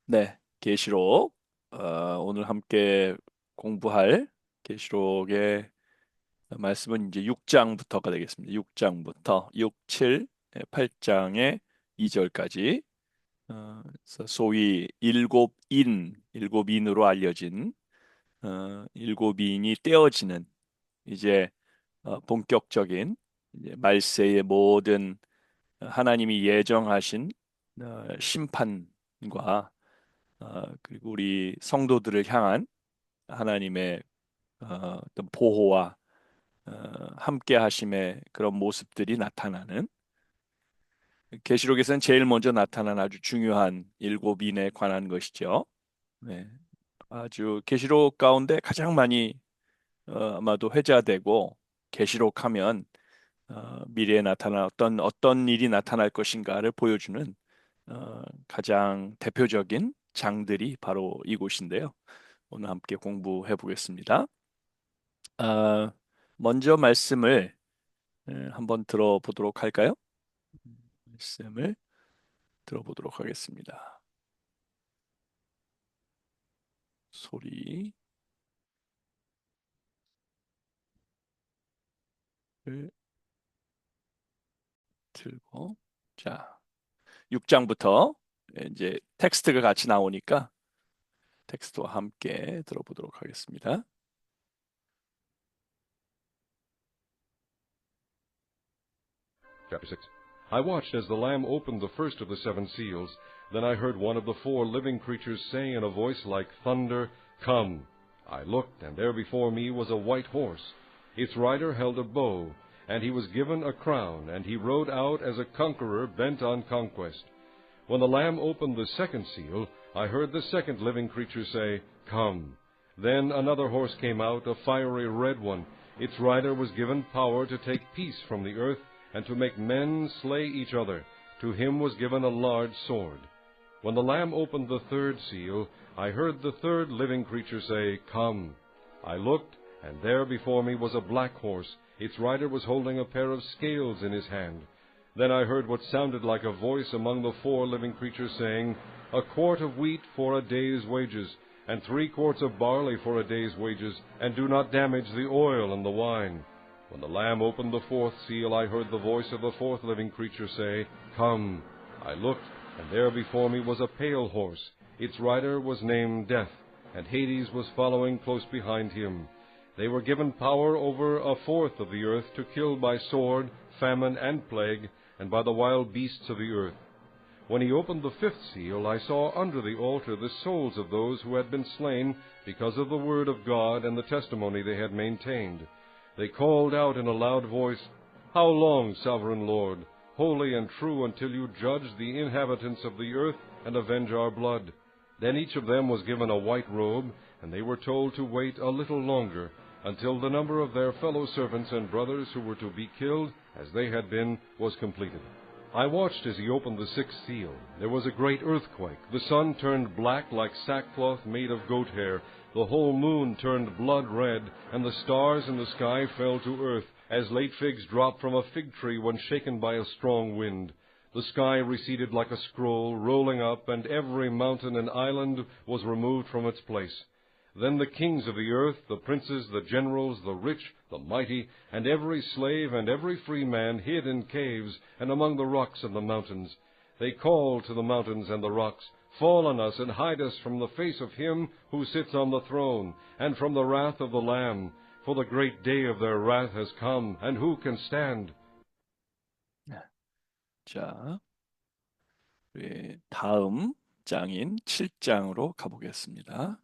네, 계시록. 오늘 함께 공부할 계시록의 말씀은 이제 6장부터가 되겠습니다. 6장부터 6, 7, 8장의 2절까지 그래서 소위 일곱 인으로 알려진 일곱 인이 떼어지는 이제 본격적인 이제 말세의 모든 하나님이 예정하신 심판과 그리고 우리 성도들을 향한 하나님의 어떤 보호와 어, 함께 하심의 그런 모습들이 나타나는 계시록에서는 제일 먼저 나타난 아주 중요한 일곱 인에 관한 것이죠. 네. 아주 계시록 가운데 가장 많이 아마도 회자되고 계시록하면 미래에 나타날 어떤 일이 나타날 것인가를 보여주는 가장 대표적인 장들이 바로 이곳인데요. 오늘 함께 공부해 보겠습니다. 아, 먼저 말씀을 한번 들어보도록 할까요? 말씀을 들어보도록 하겠습니다. 소리를 들고 자, 6장부터 이제 텍스트가 같이 나오니까 텍스트와 함께 들어보도록 하겠습니다. Chapter 6. I watched as the Lamb opened the first of the seven seals. Then I heard one of the four living creatures say in a voice like thunder, "Come!" I looked, and there before me was a white horse. Its rider held a bow, and he was given a crown, and he rode out as a conqueror bent on conquest. When the Lamb opened the second seal, I heard the second living creature say, "Come!" Then another horse came out, a fiery red one. Its rider was given power to take peace from the earth, and to make men slay each other. To him was given a large sword. When the Lamb opened the third seal, I heard the third living creature say, "Come!" I looked, and there before me was a black horse. Its rider was holding a pair of scales in his hand. Then I heard what sounded like a voice among the four living creatures saying, "A quart of wheat for a day's wages, and 3 quarts of barley for a day's wages, and do not damage the oil and the wine." When the Lamb opened the fourth seal, I heard the voice of the fourth living creature say, "Come!" I looked, and there before me was a pale horse. Its rider was named Death, and Hades was following close behind him. They were given power over a fourth of the earth to kill by sword, famine, and plague, and by the wild beasts of the earth. When he opened the fifth seal, I saw under the altar the souls of those who had been slain because of the word of God and the testimony they had maintained. They called out in a loud voice, "How long, sovereign Lord, holy and true, until you judge the inhabitants of the earth and avenge our blood?" Then each of them was given a white robe, and they were told to wait a little longer, until the number of their fellow servants and brothers who were to be killed, as they had been, was completed. I watched as he opened the sixth seal. There was a great earthquake. The sun turned black like sackcloth made of goat hair. The whole moon turned blood red, and the stars in the sky fell to earth, as late figs drop from a fig tree when shaken by a strong wind. The sky receded like a scroll, rolling up, and every mountain and island was removed from its place. Then the kings of the earth, the princes, the generals, the rich, the mighty, and every slave and every free man hid in caves and among the rocks of the mountains. They called to the mountains and the rocks, "Fall on us and hide us from the face of him who sits on the throne, and from the wrath of the Lamb. For the great day of their wrath has come, and who can stand?" 자, 다음 장인 7장으로 가보겠습니다.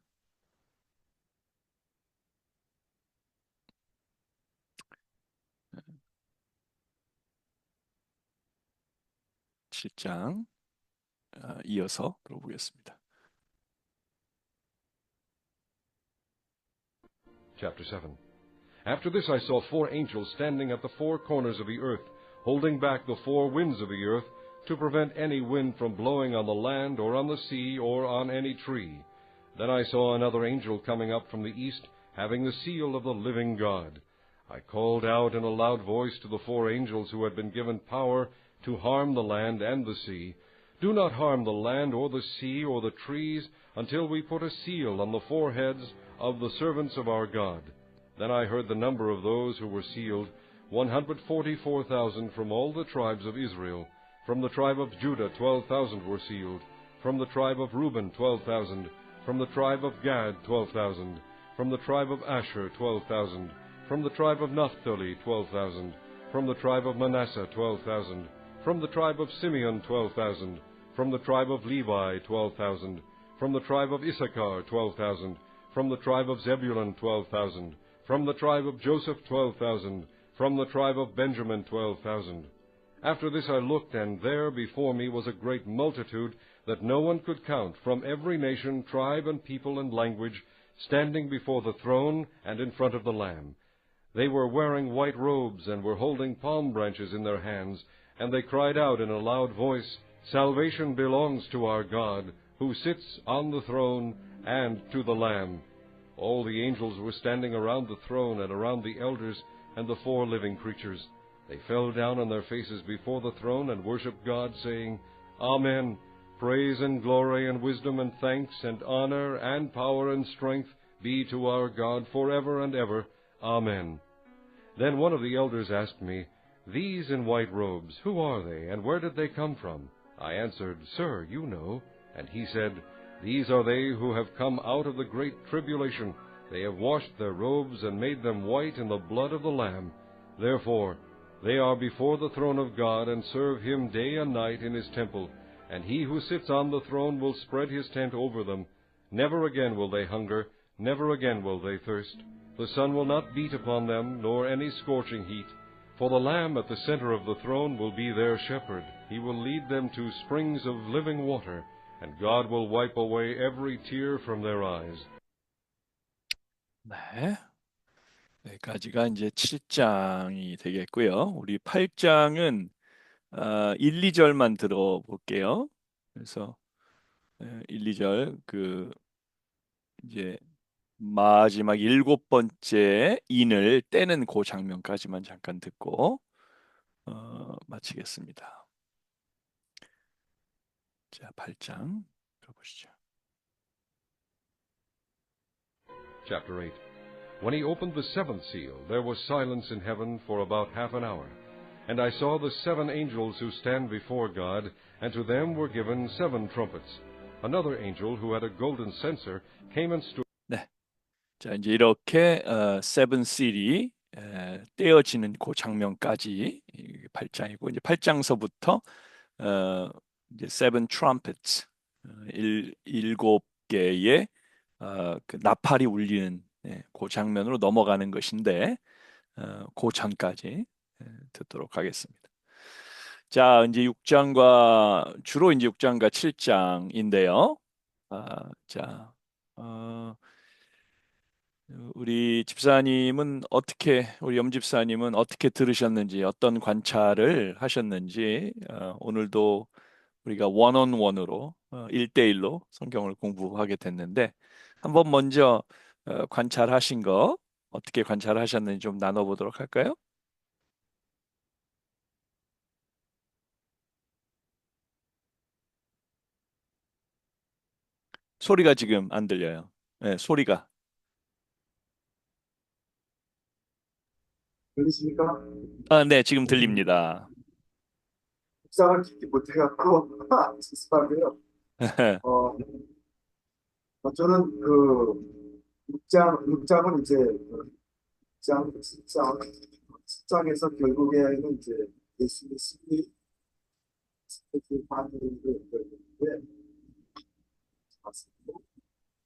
7장 이어서 들어보겠습니다. Chapter 7. After this I saw 4 angels standing at the 4 corners of the earth, holding back the 4 winds of the earth, to prevent any wind from blowing on the land or on the sea or on any tree. Then I saw another angel coming up from the east, having the seal of the living God. I called out in a loud voice to the 4 angels who had been given power to harm the land and the sea, Do not harm the land or the sea or the trees until we put a seal on the foreheads of the servants of our God. Then I heard the number of those who were sealed, 144,000 from all the tribes of Israel. From the tribe of Judah 12,000 were sealed. From the tribe of Reuben 12,000. From the tribe of Gad 12,000. From the tribe of Asher 12,000. From the tribe of Naphtali 12,000. From the tribe of Manasseh 12,000. From the tribe of Simeon 12,000. From the tribe of Levi 12,000. From the tribe of Issachar 12,000. From the tribe of Zebulun 12,000. From the tribe of Joseph 12,000. From the tribe of Benjamin 12,000. After this I looked, and there before me was a great multitude that no one could count, from every nation, tribe, and people, and language, standing before the throne and in front of the Lamb. They were wearing white robes, and were holding palm branches in their hands, and they cried out in a loud voice, Salvation belongs to our God, who sits on the throne, and to the Lamb. All the angels were standing around the throne and around the elders and the 4 living creatures. They fell down on their faces before the throne and worshipped God, saying, Amen. Praise and glory and wisdom and thanks and honor and power and strength be to our God forever and ever. Amen. Then one of the elders asked me, These in white robes, who are they, and where did they come from? I answered, Sir, you know. And he said, These are they who have come out of the great tribulation. They have washed their robes and made them white in the blood of the Lamb. Therefore, they are before the throne of God, and serve him day and night in his temple. And he who sits on the throne will spread his tent over them. Never again will they hunger, never again will they thirst. The sun will not beat upon them, nor any scorching heat. For the Lamb at the center of the throne will be their shepherd. He will lead them to springs of living water, and God will wipe away every tear from their eyes. 네. 여기까지가 이제 7장이 되겠고요. 우리 8장은 1, 2절만 들어볼게요. 그래서 1, 2절 이제 마지막 7번째 인을 떼는 그 장면까지만 잠깐 듣고 마치겠습니다. 자, 8장 가보시죠. Chapter 8. When he opened the 7th seal, there was silence in heaven for about half an hour. And I saw the 7 angels who stand before God, and to them were given 7 trumpets. Another angel who had a golden censer came and stood. 네. 자, 이제 이렇게 세븐 실이 떼어지는 그 장면까지 8장이고, 이제 8장서부터 이제 세븐 트럼펫 7개의 그 나팔이 울리는 그 장면으로 넘어가는 것인데 그 전까지 듣도록 하겠습니다. 자, 이제 6장과 주로 이제 6장과 7장인데요. 자, 우리 집사님은 우리 염집사님은 어떻게 들으셨는지, 어떤 관찰을 하셨는지, 오늘도 우리가 원온원으로 1대1로 성경을 공부하게 됐는데, 한번 먼저 관찰하신 거, 어떻게 관찰하셨는지 좀 나눠보도록 할까요? 소리가 지금 안 들려요. 네, 소리가. 들리십니까? 네, 지금 들립니다. 묵상을 깊게 못해갖고 죄송하고요. 저는 그 6장은 이제 6장, 7장에서 결국에는 이제 예수의 승리, 반응을 보였는데,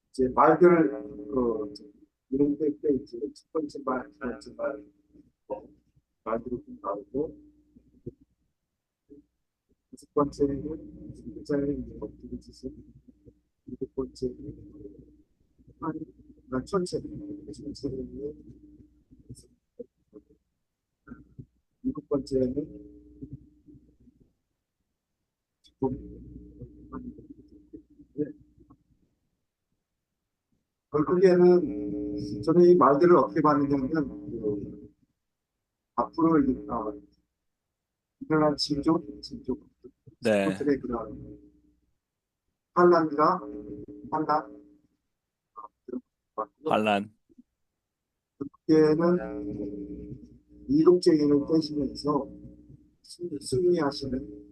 이제 말들을 이런 때 이제 첫 번째 말, 두 번째 말들이 좀 나오고, 다섯 번째는 진짜의 엎드려 짓은, 일곱 번째는 천체는 일곱 번째는 결국에는 저는 이 말들을 어떻게 봤느냐면 앞으로 일어난 징조 네. 것들의 그런 환란과 환란, 환란. 그때는 이국제인을 떼시면서 승리하시는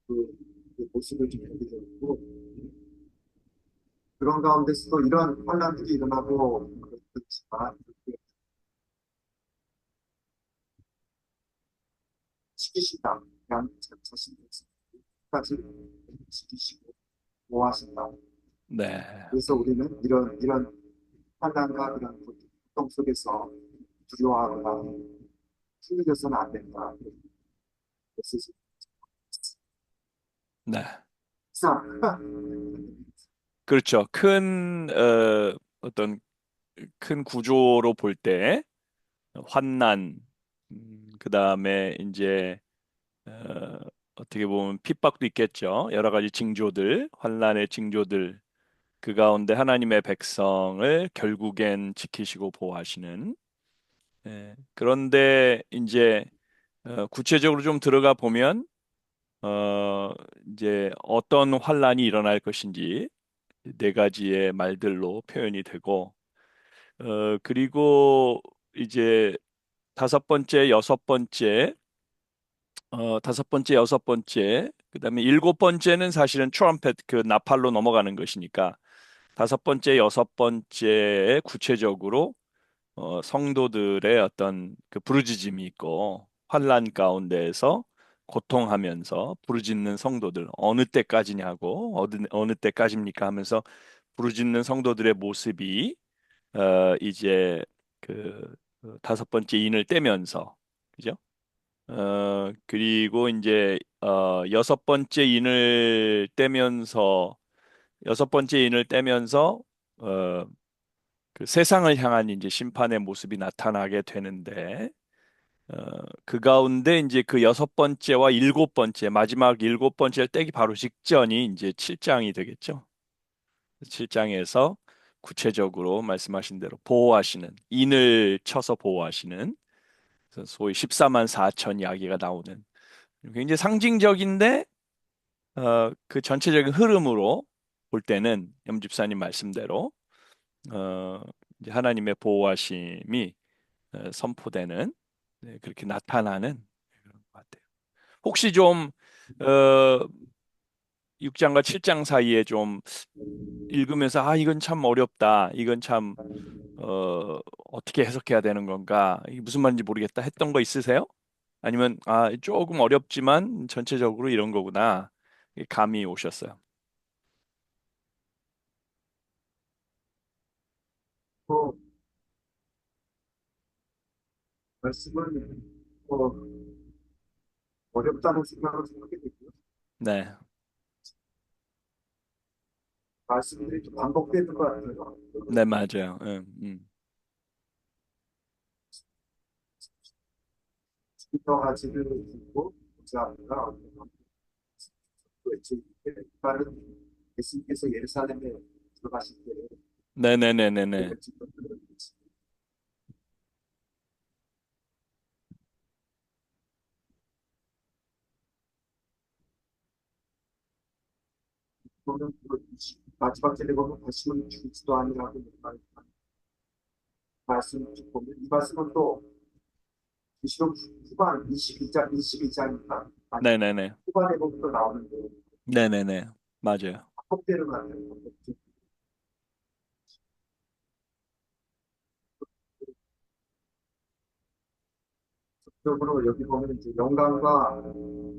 그, 그 모습을 좀 보게 되고, 그런 가운데서도 이런 환란들이 일어나고 그렇지만 지키신다. 그냥 자신까지 지키시고 보호하신다. 네. 그래서 우리는 이런 환란과 이런 고통 속에서 두려워하거나 힘들어서는 안 된다. 그래서 네. 자, 그렇죠. 어떤 큰 구조로 볼 때, 환난, 그다음에 이제, 어, 어떻게 보면 핍박도 있겠죠. 여러 가지 징조들, 환난의 징조들, 그 가운데 하나님의 백성을 결국엔 지키시고 보호하시는. 그런데 이제, 구체적으로 좀 들어가 보면, 어, 이제 어떤 환난이 일어날 것인지 네 가지의 말들로 표현이 되고, 그리고 이제 다섯 번째, 여섯 번째, 다섯 번째, 여섯 번째, 그다음에 일곱 번째는 사실은 트럼펫 그 나팔로 넘어가는 것이니까 다섯 번째, 여섯 번째에 구체적으로 성도들의 어떤 그 부르짖음이 있고 환난 가운데에서 고통하면서 부르짖는 성도들 어느 때까지냐고 어느 때까지입니까 하면서 부르짖는 성도들의 모습이 이제 다섯 번째 인을 떼면서 그죠? 그리고 이제 여섯 번째 인을 떼면서 여섯 번째 인을 떼면서 어, 그 세상을 향한 이제 심판의 모습이 나타나게 되는데 어, 그 가운데 이제 그 여섯 번째와 일곱 번째 마지막 일곱 번째를 떼기 바로 직전이 이제 7장이 되겠죠. 7장에서 구체적으로 말씀하신 대로 보호하시는 인을 쳐서 보호하시는 그래서 소위 14만 4천 이야기가 나오는 굉장히 상징적인데 그 전체적인 흐름으로 볼 때는 염집사님 말씀대로 어, 이제 하나님의 보호하심이 선포되는 그렇게 나타나는 그런 것 같아요. 혹시 좀 어, 6장과 7장 사이에 좀 읽으면서 아 이건 참 어렵다. 이건 참 어떻게 해석해야 되는 건가? 이게 무슨 말인지 모르겠다 했던 거 있으세요? 아니면 아 조금 어렵지만 전체적으로 이런 거구나. 이게 감이 오셨어요. 또 말씀을 어, 어렵다는 생각을 좀 하게 되고요. 네, 말씀들이 좀 반복되는 것 같아요. 네 맞아요. 여러 가지를 듣고 보자니까 다른 예수님께서 예루살렘에 들어가실 때 네네네네네. 보면 마지막 때에 보면 다시는 죽지도 아니라고 말씀 보면 이 말씀은 또 계시록 후반 22장인가 네네네. 후반에 보면 또 나오는데 네네네. 맞아요. 반복되는 것 같아요. 적으로 여기 보면 이제 영광과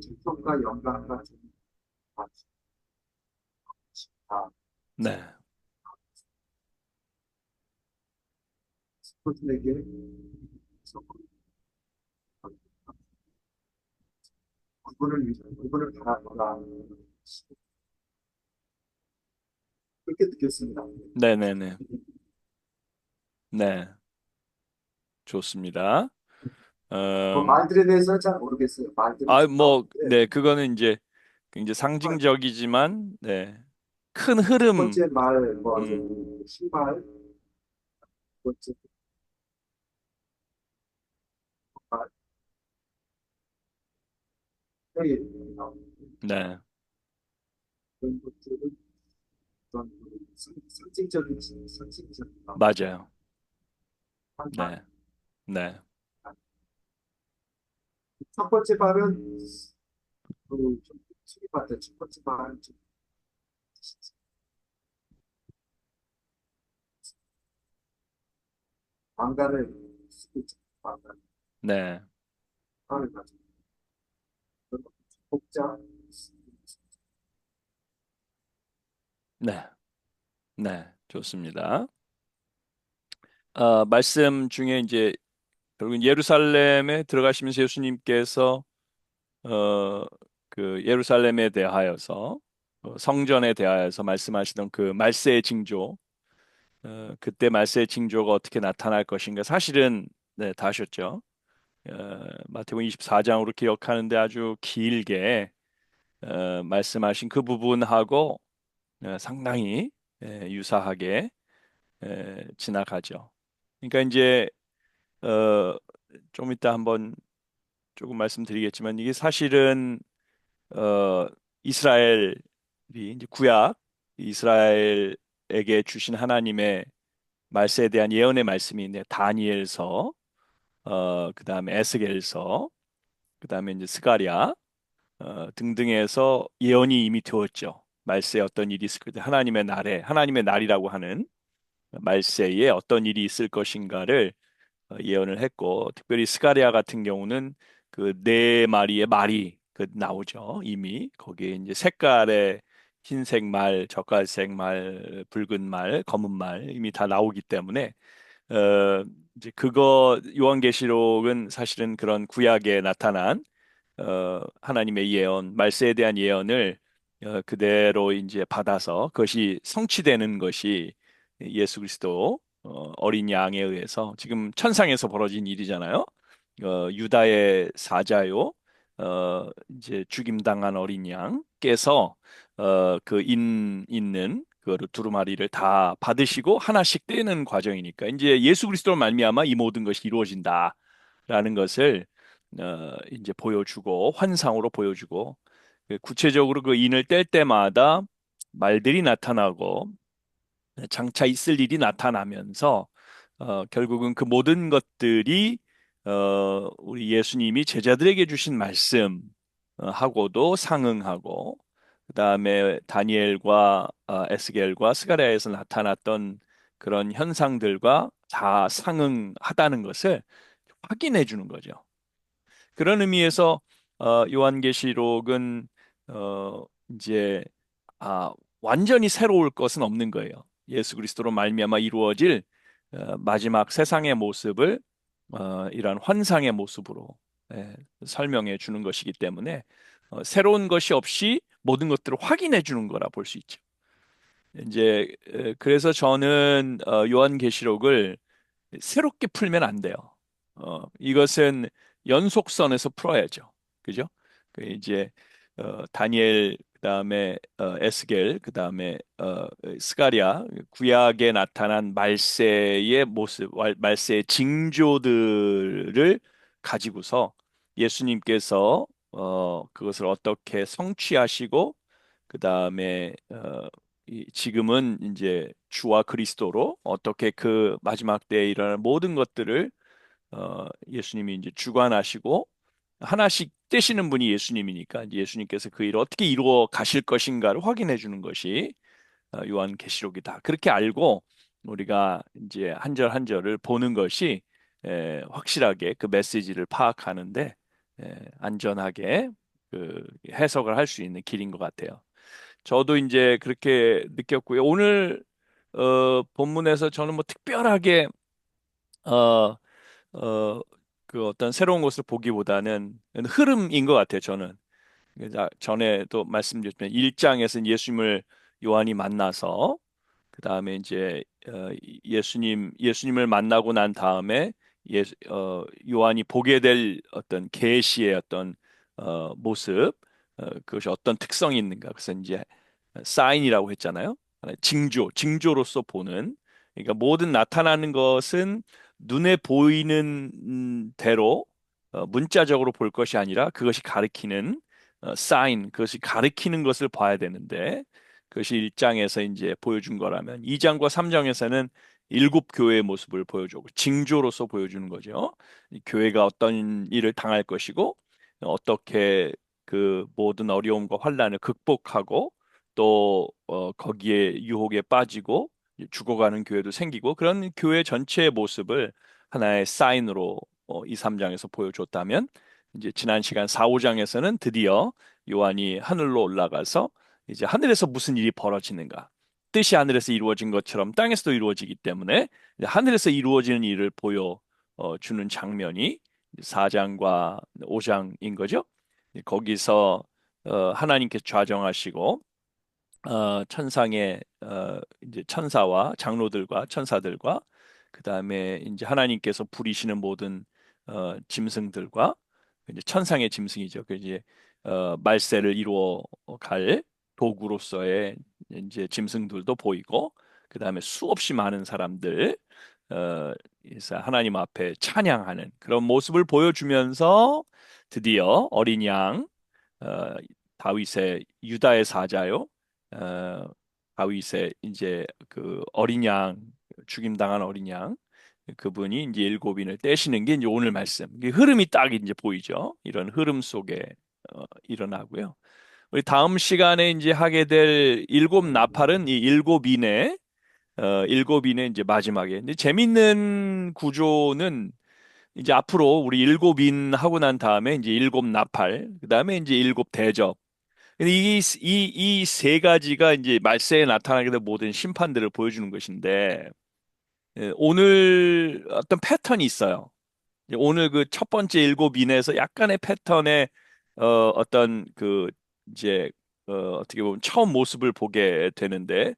정통과 영광과 다 네. 스포츠에게 그분을 바라보라 그렇게 느꼈습니다. 네네네. 네. 좋습니다. 그 음, 말들에 대해서는 잘 모르겠어요. 말들은 좀 나오는데 네, 그거는 이제 굉장히 상징적이지만, 네. 큰 첫 흐름, 번째 말, 뭐, 음, 신발, 두 번째 말, 회의, 네. 그런 것들은 어떤 상징적인 맞아요. 말. 네, 네, 첫 번째 말은 그좀 틀린 것 같아요. 첫 번째 말은 좀 왕관을 쓰고 있죠. 왕관, 네, 왕관을 가지고 복자, 네, 네, 좋습니다. 말씀 중에 이제 결국 예루살렘에 들어가시면서 예수님께서 어, 그 예루살렘에 대하여서 성전에 대하여서 말씀하시던 그 말세의 징조, 그때 말세의 징조가 어떻게 나타날 것인가 사실은 네, 다 하셨죠. 마태복음 24장으로 기억하는데 아주 길게 말씀하신 그 부분하고 상당히 유사하게 지나가죠. 그러니까 이제 어, 좀 이따 한번 조금 말씀드리겠지만 이게 사실은 어, 이스라엘이 이제 구약 이스라엘에게 주신 하나님의 말세에 대한 예언의 말씀이 있는데 다니엘서, 그다음에 에스겔서, 그다음에 이제 스가랴 등등에서 예언이 이미 되었죠. 말세에 어떤 일이 있을 때 하나님의 날에 하나님의 날이라고 하는 말세에 어떤 일이 있을 것인가를 예언을 했고 특별히 스가랴 같은 경우는 그 네 마리의 말이 나오죠. 이미 거기에 이제 색깔의 흰색 말, 젓갈색 말, 붉은 말, 검은 말 이미 다 나오기 때문에 어 이제 그거 요한계시록은 사실은 그런 구약에 나타난 하나님의 예언, 말세에 대한 예언을 그대로 이제 받아서 그것이 성취되는 것이 예수 그리스도 어린 양에 의해서 지금 천상에서 벌어진 일이잖아요. 유다의 사자요, 이제 죽임당한 어린 양께서 그 있는 그 두루마리를 다 받으시고 하나씩 떼는 과정이니까 이제 예수 그리스도로 말미암아 이 모든 것이 이루어진다라는 것을 이제 보여주고 환상으로 보여주고 구체적으로 그 인을 뗄 때마다 말들이 나타나고 장차 있을 일이 나타나면서 결국은 그 모든 것들이 우리 예수님이 제자들에게 주신 말씀 하고도 상응하고 그다음에 다니엘과 에스겔과 스가랴에서 나타났던 그런 현상들과 다 상응하다는 것을 확인해 주는 거죠. 그런 의미에서 요한계시록은 어, 이제 완전히 새로울 것은 없는 거예요. 예수 그리스도로 말미암아 이루어질 마지막 세상의 모습을 이러한 환상의 모습으로 설명해 주는 것이기 때문에 새로운 것이 없이 모든 것들을 확인해 주는 거라 볼 수 있죠. 이제 그래서 저는 요한계시록을 새롭게 풀면 안 돼요. 이것은 연속선에서 풀어야죠. 그죠? 그 이제 다니엘 그다음에 에스겔 그다음에 스가랴 구약에 나타난 말세의 모습, 말세의 징조들을 가지고서 예수님께서 그것을 어떻게 성취하시고 그다음에 지금은 이제 주와 그리스도로 어떻게 그 마지막 때에 일어날 모든 것들을 예수님이 이제 주관하시고 하나씩 떼시는 분이 예수님이니까 이제 예수님께서 그 일을 어떻게 이루어 가실 것인가를 확인해 주는 것이 요한계시록이다. 그렇게 알고 우리가 이제 한 절 한 절을 보는 것이 확실하게 그 메시지를 파악하는데 안전하게 그 해석을 할 수 있는 길인 것 같아요. 저도 이제 그렇게 느꼈고요. 오늘 본문에서 저는 뭐 특별하게 어, 그 어떤 새로운 것을 보기보다는 흐름인 것 같아요. 저는 전에도 말씀드렸지만 1장에서는 예수님을 요한이 만나서 그 다음에 이제 예수님을 만나고 난 다음에 요한이 보게 될 어떤 계시의 어떤 모습, 그것이 어떤 특성이 있는가. 그래서 이제 사인이라고 했잖아요. 징조로서 보는. 그러니까 모든 나타나는 것은 눈에 보이는 대로 문자적으로 볼 것이 아니라 그것이 가리키는 사인, 그것이 가리키는 것을 봐야 되는데 그것이 1장에서 이제 보여준 거라면 2장과 3장에서는 일곱 교회의 모습을 보여주고 징조로서 보여주는 거죠. 이 교회가 어떤 일을 당할 것이고 어떻게 그 모든 어려움과 환란을 극복하고 또 거기에 유혹에 빠지고 죽어가는 교회도 생기고 그런 교회 전체의 모습을 하나의 사인으로 2, 3장에서 보여줬다면 이제 지난 시간 4, 5장에서는 드디어 요한이 하늘로 올라가서 이제 하늘에서 무슨 일이 벌어지는가? 뜻이 하늘에서 이루어진 것처럼 땅에서도 이루어지기 때문에 이제 하늘에서 이루어지는 일을 보여 주는 장면이 4장과 5장인 거죠. 거기서 하나님께서 좌정하시고 천상의 이제 천사와 장로들과 천사들과 그 다음에 이제 하나님께서 부리시는 모든 짐승들과 이제 천상의 짐승이죠. 그 이제 말세를 이루어 갈 도구로서의 이제 짐승들도 보이고 그 다음에 수없이 많은 사람들 그래서 하나님 앞에 찬양하는 그런 모습을 보여주면서 드디어 어린 양 어, 다윗의 유다의 사자요. 어, 다윗의 이제 그 어린 양 죽임당한 어린 양 그분이 이제 일곱인을 떼시는 게 이제 오늘 말씀. 이게 흐름이 딱 이제 보이죠. 이런 흐름 속에 일어나고요. 우리 다음 시간에 이제 하게 될 일곱 나팔은 이 일곱인의 일곱인의 이제 마지막에. 근데 재밌는 구조는 이제 앞으로 우리 일곱인 하고 난 다음에 이제 일곱 나팔, 그 다음에 이제 일곱 대접. 근데 이 세 가지가 이제 말세에 나타나게 된 모든 심판들을 보여주는 것인데, 오늘 어떤 패턴이 있어요. 오늘 그 첫 번째 일곱 인에서 약간의 패턴의 어떤 그 이제 어떻게 보면 처음 모습을 보게 되는데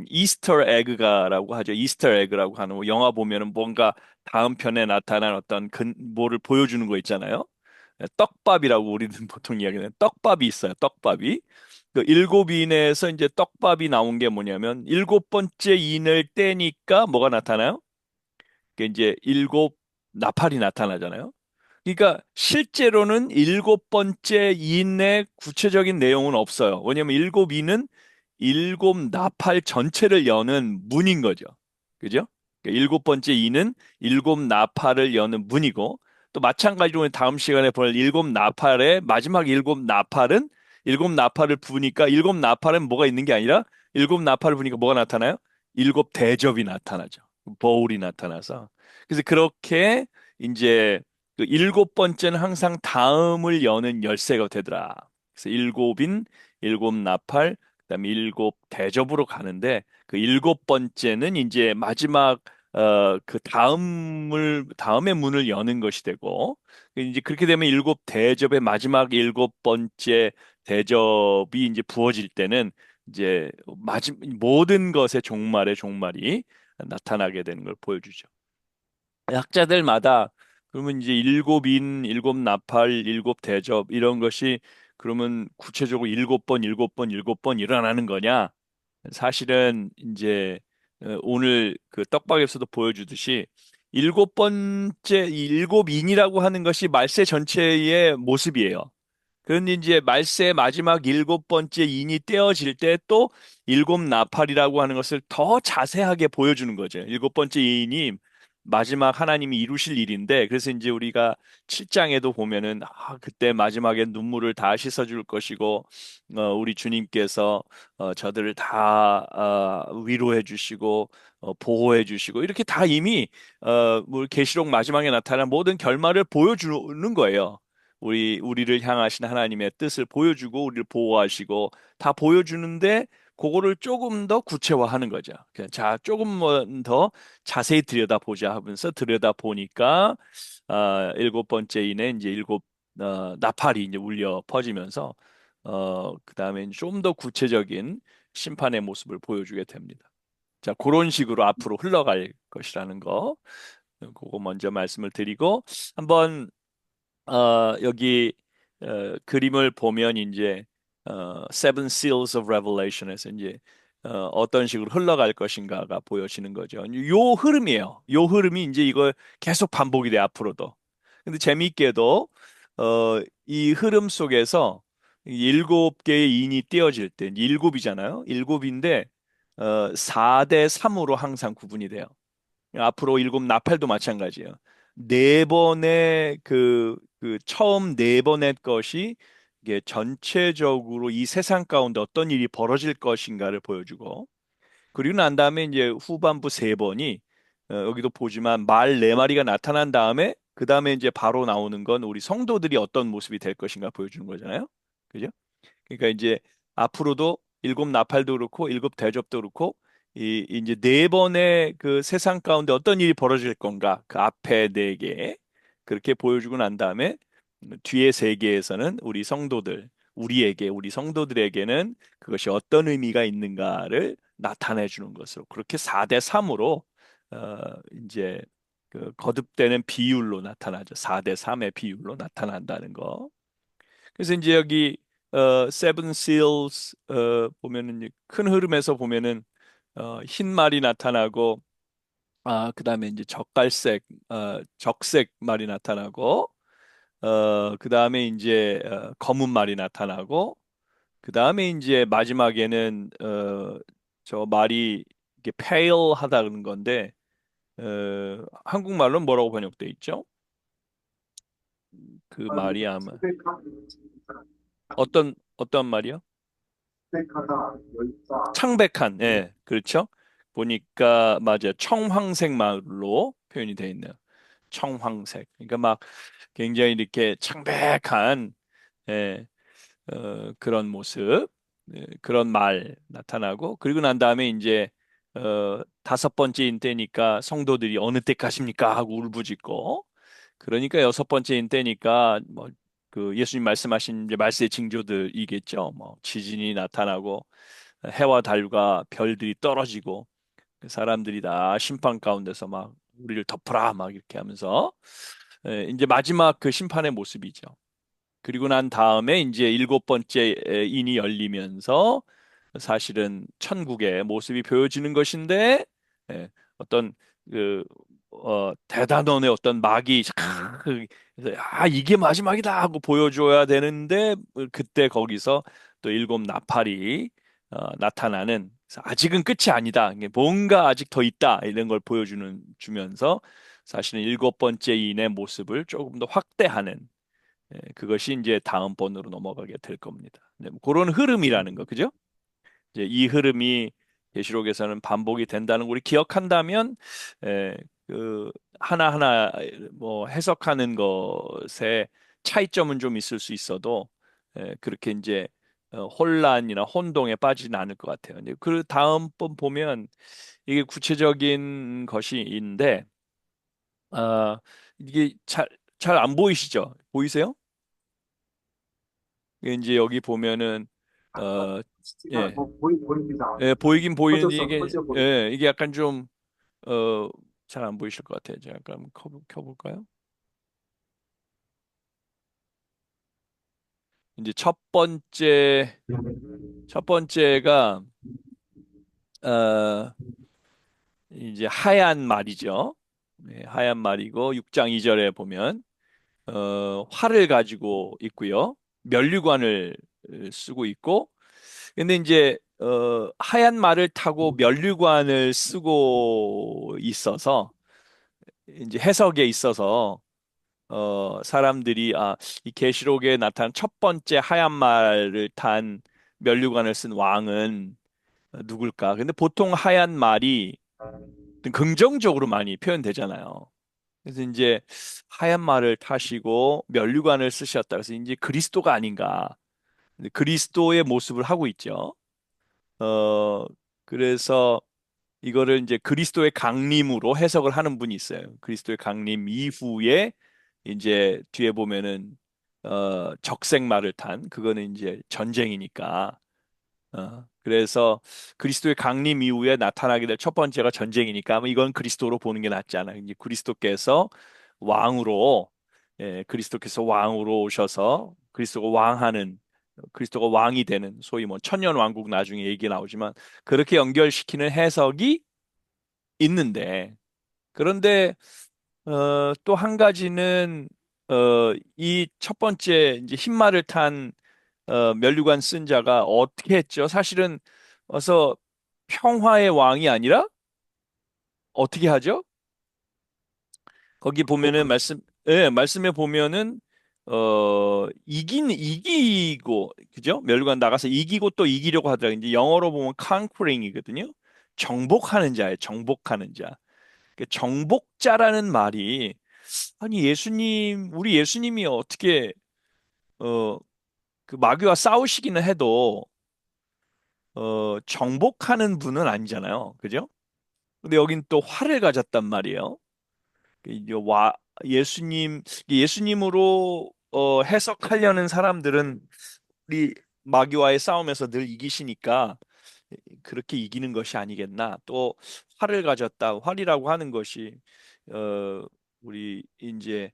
이스터 에그가라고 하죠. 이스터 에그라고 하는 거. 영화 보면은 뭔가 다음 편에 나타난 어떤 뭐를 보여주는 거 있잖아요. 떡밥이라고 우리는 보통 이야기하는 떡밥이 있어요. 떡밥이. 그 일곱 인에서 이제 떡밥이 나온 게 뭐냐면 일곱 번째 인을 떼니까 뭐가 나타나요? 그 이제 일곱 나팔이 나타나잖아요. 그러니까 실제로는 일곱 번째 인의 구체적인 내용은 없어요. 왜냐하면 일곱 인은 일곱 나팔 전체를 여는 문인 거죠. 그죠? 그러니까 일곱 번째 인은 일곱 나팔을 여는 문이고 또 마찬가지로 다음 시간에 볼 일곱 나팔의 마지막 일곱 나팔은 일곱 나팔을 부니까 일곱 나팔은 뭐가 있는 게 아니라 일곱 나팔을 부니까 뭐가 나타나요? 일곱 대접이 나타나죠. 버울이 나타나서. 그래서 그렇게 이제 그 일곱 번째는 항상 다음을 여는 열쇠가 되더라. 그래서 일곱인, 일곱 나팔, 그다음에 일곱 대접으로 가는데 그 일곱 번째는 이제 마지막 그 다음의 문을 여는 것이 되고 이제 그렇게 되면 일곱 대접의 마지막 일곱 번째 대접이 이제 부어질 때는 이제 모든 것의 종말의 종말이 나타나게 되는 걸 보여주죠. 학자들마다 그러면 이제 일곱 인, 일곱 나팔, 일곱 대접 이런 것이 그러면 구체적으로 일곱 번, 일곱 번, 일곱 번 일어나는 거냐? 사실은 이제 오늘 그 떡밥에서도 보여주듯이 일곱 번째 이 일곱 인이라고 하는 것이 말세 전체의 모습이에요. 그런데 이제 말세의 마지막 일곱 번째 인이 떼어질 때 또 일곱 나팔이라고 하는 것을 더 자세하게 보여주는 거죠. 일곱 번째 인이 마지막 하나님이 이루실 일인데 그래서 이제 우리가 7장에도 보면은 그때 마지막에 눈물을 다 씻어줄 것이고 우리 주님께서 저들을 다 위로해 주시고 보호해 주시고 이렇게 다 이미 뭐 계시록 마지막에 나타난 모든 결말을 보여주는 거예요. 우리를 향하신 하나님의 뜻을 보여주고 우리를 보호하시고 다 보여주는데 그거를 조금 더 구체화하는 거죠. 자, 조금 더 자세히 들여다보자 하면서 들여다보니까 일곱 번째 인에 이제 일곱 나팔이 이제 울려 퍼지면서 그다음에 좀 더 구체적인 심판의 모습을 보여주게 됩니다. 자, 그런 식으로 앞으로 흘러갈 것이라는 거 그거 먼저 말씀을 드리고 한번 여기 그림을 보면 이제 Seven Seals of Revelation에서 이제 어떤 식으로 흘러갈 것인가가 보여지는 거죠. 요 흐름이에요. 요 흐름이 이제 이거 계속 반복이 돼 앞으로도. 근데 재미있게도 이 흐름 속에서 일곱 개의 인이 띄어질 때 일곱이잖아요. 일곱인데 4대 3으로 항상 구분이 돼요. 앞으로 일곱 나팔도 마찬가지예요. 네 번의 그 처음 네 번의 것이 이게 전체적으로 이 세상 가운데 어떤 일이 벌어질 것인가를 보여주고 그리고 난 다음에 이제 후반부 세 번이 여기도 보지만 말 네 마리가 나타난 다음에 그 다음에 이제 바로 나오는 건 우리 성도들이 어떤 모습이 될 것인가 보여주는 거잖아요. 그죠? 그러니까 이제 앞으로도 일곱 나팔도 그렇고 일곱 대접도 그렇고 이 이제 네 번의 그 세상 가운데 어떤 일이 벌어질 건가 그 앞에 네 개 그렇게 보여주고 난 다음에 뒤에 세 개에서는 우리 성도들 우리에게 우리 성도들에게는 그것이 어떤 의미가 있는가를 나타내 주는 것으로 그렇게 4대 3으로 이제 그 거듭되는 비율로 나타나죠. 4대 3의 비율로 나타난다는 거. 그래서 이제 여기 세븐 seals 보면은 이제 큰 흐름에서 보면은 흰 말이 나타나고 그다음에 이제 적갈색 적색 말이 나타나고 그다음에 이제 검은 말이 나타나고 그다음에 이제 마지막에는 저 말이 이게 pale 하다는 건데 한국말로 뭐라고 번역돼 있죠? 그 말이 아마 어떤 말이요? 스펙하다, 열사, 창백한, 예, 그렇죠? 보니까 맞아요. 청황색 말로 표현이 되어 있네요. 청황색. 그러니까 막 굉장히 이렇게 창백한 예, 그런 모습, 그런 말 나타나고 그리고 난 다음에 이제 다섯 번째인 때니까 성도들이 어느 때까지입니까 하고 울부짖고 그러니까 여섯 번째인 때니까 뭐 그 예수님 말씀하신 이제 말세의 징조들이겠죠. 뭐 지진이 나타나고 해와 달과 별들이 떨어지고 그 사람들이 다 심판 가운데서 막 우리를 덮어라 막 이렇게 하면서 이제 마지막 그 심판의 모습이죠. 그리고 난 다음에 이제 일곱 번째 인이 열리면서 사실은 천국의 모습이 보여지는 것인데 예, 어떤 그 대단원의 어떤 막이 그래서 이게 마지막이다 하고 보여줘야 되는데 그때 거기서 또 일곱 나팔이 나타나는 그래서 아직은 끝이 아니다. 이게 뭔가 아직 더 있다 이런 걸 보여주는 주면서 사실은 일곱 번째 인의 모습을 조금 더 확대하는 그것이 이제 다음번으로 넘어가게 될 겁니다. 네, 뭐 그런 흐름이라는 거, 그죠? 이제 이 흐름이 계시록에서는 반복이 된다는 걸 우리 기억한다면, 에, 그 하나하나 뭐 해석하는 것에 차이점은 좀 있을 수 있어도 그렇게 이제 혼란이나 혼동에 빠지진 않을 것 같아요. 근데 그 다음번 보면 이게 구체적인 것이인데, 이게 잘 안 보이시죠? 보이세요? 이제 여기 보면은 어, 스티가 예, 뭐 보입니다. 보이긴 보이는데 커져서 이게 커져 보입니다. 이게 약간 좀 잘 안 보이실 것 같아요. 제가 약간 켜볼까요? 이제 첫 번째가 어, 이제 하얀 말이죠. 네, 하얀 말이고 6장 2절에 보면 활을 가지고 있고요. 면류관을 쓰고 있고 근데 이제 하얀 말을 타고 면류관을 쓰고 있어서 이제 해석에 있어서 사람들이 이 계시록에 나타난 첫 번째 하얀 말을 탄 면류관을 쓴 왕은 누굴까? 근데 보통 하얀 말이 좀 긍정적으로 많이 표현되잖아요. 그래서 이제 하얀 말을 타시고 면류관을 쓰셨다. 그래서 이제 그리스도가 아닌가? 그리스도의 모습을 하고 있죠. 어, 그래서 이거를 이제 그리스도의 강림으로 해석을 하는 분이 있어요. 그리스도의 강림 이후에 이제 뒤에 보면은 적색말을 탄 그거는 이제 전쟁이니까 그래서 그리스도의 강림 이후에 나타나게 될 첫 번째가 전쟁이니까 아마 이건 그리스도로 보는 게 낫지 않아. 이제 그리스도께서 왕으로 그리스도께서 왕으로 오셔서 그리스도가 왕이 되는 소위 뭐 천년 왕국 나중에 얘기 나오지만 그렇게 연결시키는 해석이 있는데 그런데 또 한 가지는 이 첫 번째 이제 흰말을 탄 면류관 쓴 자가 어떻게 했죠? 사실은 어서 평화의 왕이 아니라 어떻게 하죠? 거기 보면은 예, 말씀에 보면은 이기고 그죠? 멸관 나가서 이기고 또 이기려고 하더라. 이제 영어로 보면 conquering이거든요. 정복하는 자예요. 정복하는 자. 그 정복자라는 말이 아니 우리 예수님이 어떻게 어 그 마귀와 싸우시기는 해도 정복하는 분은 아니잖아요. 그죠? 근데 여긴 또 활을 가졌단 말이에요. 이제 예수님으로 해석하려는 사람들은 우리 마귀와의 싸움에서 늘 이기시니까 그렇게 이기는 것이 아니겠나. 또 활을 가졌다. 활이라고 하는 것이 어, 우리 이제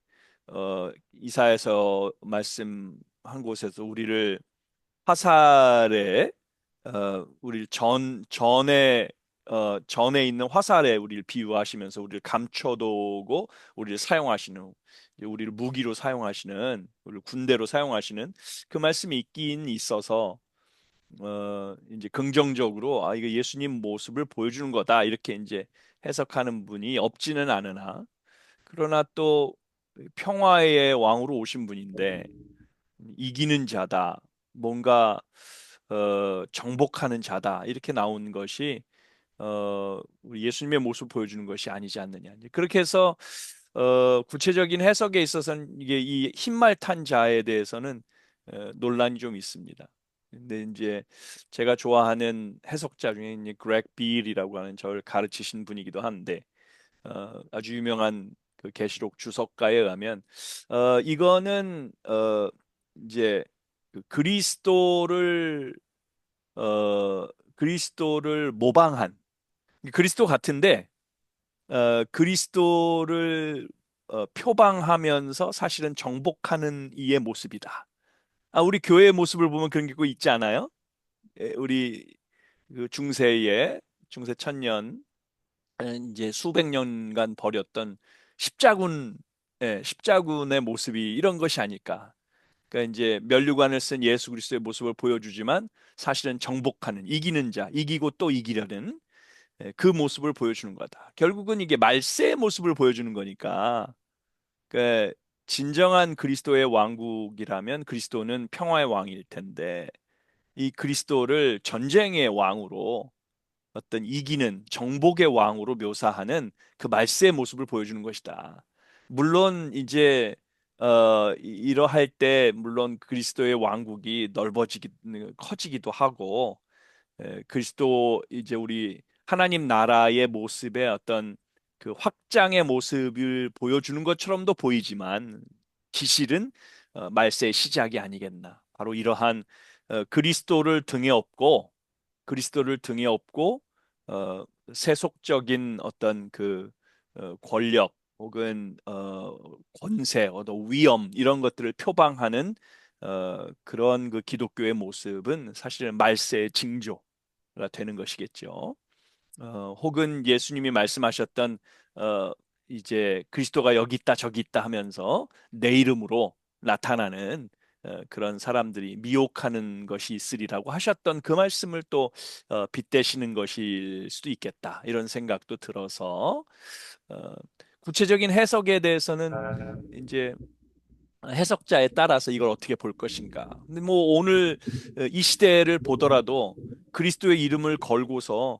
이사에서 말씀한 곳에서 우리를 화살에 우리를 전에 있는 화살에 우리를 비유하시면서 우리를 감춰두고 우리를 사용하시는 이제 우리를 무기로 사용하시는 우리를 군대로 사용하시는 그 말씀이 있긴 있어서 이제 긍정적으로 이거 예수님 모습을 보여주는 거다 이렇게 이제 해석하는 분이 없지는 않으나 그러나 또 평화의 왕으로 오신 분인데 이기는 자다. 뭔가 정복하는 자다. 이렇게 나온 것이 우리 예수님의 모습을 보여주는 것이 아니지 않느냐. 이제 그렇게 해서 구체적인 해석에 있어서는 이게 이 흰말 탄 자에 대해서는 논란이 좀 있습니다. 근데 이제 제가 좋아하는 해석자 중에 이제 그렉 빌이라고 하는 저를 가르치신 분이기도 한데 아주 유명한 그 계시록 주석가에 의하면 이거는 이제 그 어, 그리스도를 모방한 그리스도 같은데 그리스도를 표방하면서 사실은 정복하는 이의 모습이다. 우리 교회의 모습을 보면 그런 게 꼭 있지 않아요? 우리 그 중세 천년 이제 수백 년간 벌였던 십자군, 십자군의 모습이 이런 것이 아닐까. 그러니까 이제 면류관을 쓴 예수 그리스도의 모습을 보여주지만 사실은 정복하는, 이기는 자, 이기고 또 이기려는 그 모습을 보여주는 거다. 결국은 이게 말세의 모습을 보여주는 거니까. 그 진정한 그리스도의 왕국이라면 그리스도는 평화의 왕일 텐데 이 그리스도를 전쟁의 왕으로 어떤 이기는 정복의 왕으로 묘사하는 그 말세의 모습을 보여주는 것이다. 물론 이제 이러할 때 물론 그리스도의 왕국이 커지기도 하고 그리스도 이제 우리 하나님 나라의 모습의 어떤 그 확장의 모습을 보여주는 것처럼도 보이지만 기실은 말세의 시작이 아니겠나. 바로 이러한 그리스도를 등에 업고 세속적인 어떤 그 권력 혹은 권세, 어떤 위엄 이런 것들을 표방하는 그런 그 기독교의 모습은 사실은 말세의 징조가 되는 것이겠죠. 혹은 예수님이 말씀하셨던 어, 이제 그리스도가 여기 있다 저기 있다 하면서 내 이름으로 나타나는 그런 사람들이 미혹하는 것이 있으리라고 하셨던 그 말씀을 또 빗대시는 것일 수도 있겠다 이런 생각도 들어서 어, 구체적인 해석에 대해서는 이제 해석자에 따라서 이걸 어떻게 볼 것인가. 근데 뭐 오늘 이 시대를 보더라도 그리스도의 이름을 걸고서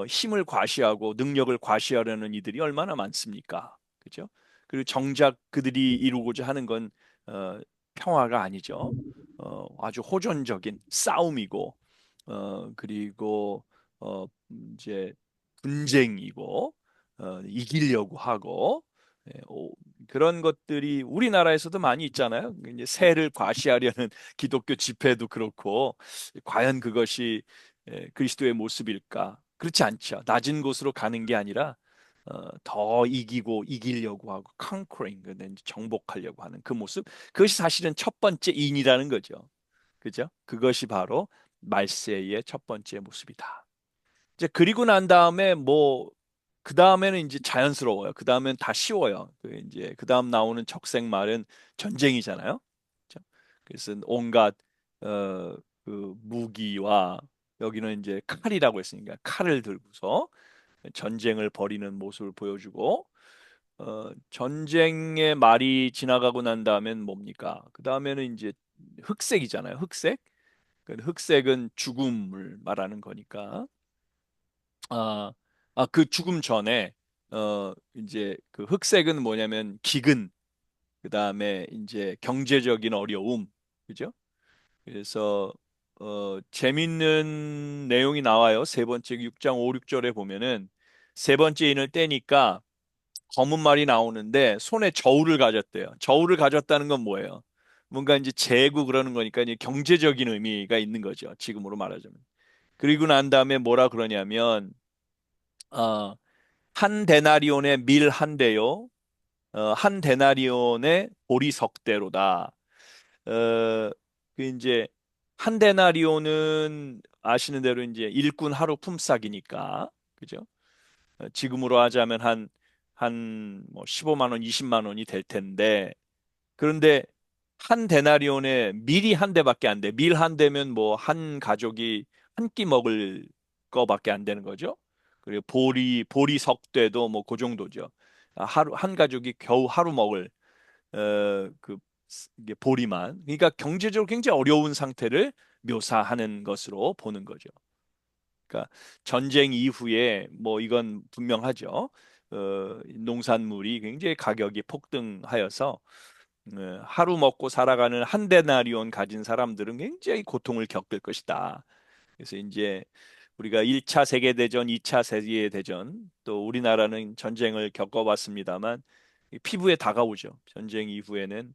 힘을 과시하고 능력을 과시하려는 이들이 얼마나 많습니까? 그죠? 그리고 정작 그들이 이루고자 하는 건 평화가 아니죠. 아주 호전적인 싸움이고 그리고 이제 분쟁이고 이기려고 하고 예, 그런 것들이 우리나라에서도 많이 있잖아요. 이제 새를 과시하려는 기독교 집회도 그렇고 과연 그것이 그리스도의 모습일까? 그렇지 않죠. 낮은 곳으로 가는 게 아니라 더 이기고 이기려고 하고 conquering, 이제 정복하려고 하는 그 모습. 그것이 사실은 첫 번째 인이라는 거죠. 그죠? 그것이 바로 말세의 첫 번째 모습이다. 이제 그리고 난 다음에 뭐 그 다음에는 이제 자연스러워요. 그 다음엔 다 쉬워요. 그 다음 나오는 적색말은 전쟁이잖아요. 그죠? 그래서 온갖 그 무기와 여기는 이제 칼이라고 했으니까 칼을 들고서 전쟁을 벌이는 모습을 보여주고 전쟁의 말이 지나가고 난 다음엔 뭡니까? 그 다음에는 이제 흑색이잖아요. 흑색. 그 흑색은 죽음을 말하는 거니까. 아, 그 죽음 전에 이제 그 흑색은 뭐냐면 기근, 그 다음에 이제 경제적인 어려움, 그죠? 그래서 재밌는 내용이 나와요. 세 번째 6장 5, 6절에 보면은 세 번째 인을 떼니까 검은 말이 나오는데 손에 저울을 가졌대요. 저울을 가졌다는 건 뭐예요? 뭔가 이제 재고 그러는 거니까 이제 경제적인 의미가 있는 거죠. 지금으로 말하자면. 그리고 난 다음에 뭐라 그러냐면 어, 한 데나리온의 밀 한 대요. 한 데나리온의 보리석 대로다. 그 이제 한 데나리온은 아시는 대로 이제 일꾼 하루 품삯이니까 그죠? 지금으로 하자면 한뭐 15만 원, 20만 원이 될 텐데 그런데 한 데나리온에 밀이 한 대밖에 안 돼. 밀 한 대면 뭐 한 가족이 한 끼 먹을 거밖에 안 되는 거죠. 그리고 보리 석대도 뭐 그 정도죠. 하루 한 가족이 겨우 하루 먹을 그 이게 보리만. 그러니까 경제적으로 굉장히 어려운 상태를 묘사하는 것으로 보는 거죠. 그러니까 전쟁 이후에 뭐 이건 분명하죠. 농산물이 굉장히 가격이 폭등하여서 하루 먹고 살아가는 한 데나리온 가진 사람들은 굉장히 고통을 겪을 것이다. 그래서 이제 우리가 1차 세계대전, 2차 세계대전, 또 우리나라는 전쟁을 겪어봤습니다만 피부에 다가오죠. 전쟁 이후에는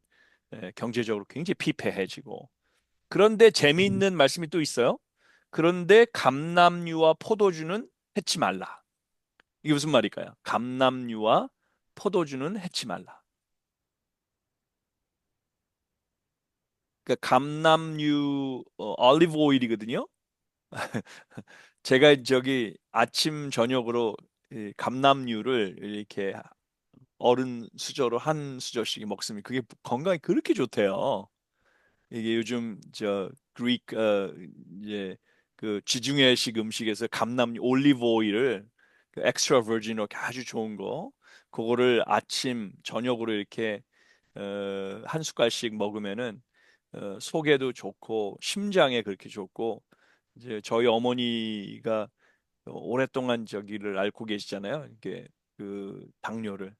경제적으로 굉장히 피폐해지고. 그런데 재미있는 말씀이 또 있어요. 그런데 감남류와 포도주는 해치 말라. 이게 무슨 말일까요? 감남류와 포도주는 해치 말라. 그러니까 감남류 올리브 오일이거든요. 제가 저기 아침 저녁으로 이 감남류를 이렇게 어른 수저로 한 수저씩 먹으면 그게 건강에 그렇게 좋대요. 이게 요즘 저 그릭 이제 그 지중해식 음식에서 감남 올리브 오일을 그 엑스트라 버진으로 아주 좋은 거 그거를 아침 저녁으로 이렇게 한 숟갈씩 먹으면은 속에도 좋고 심장에 그렇게 좋고 이제 저희 어머니가 오랫동안 저기를 앓고 계시잖아요. 이게 그 당뇨를.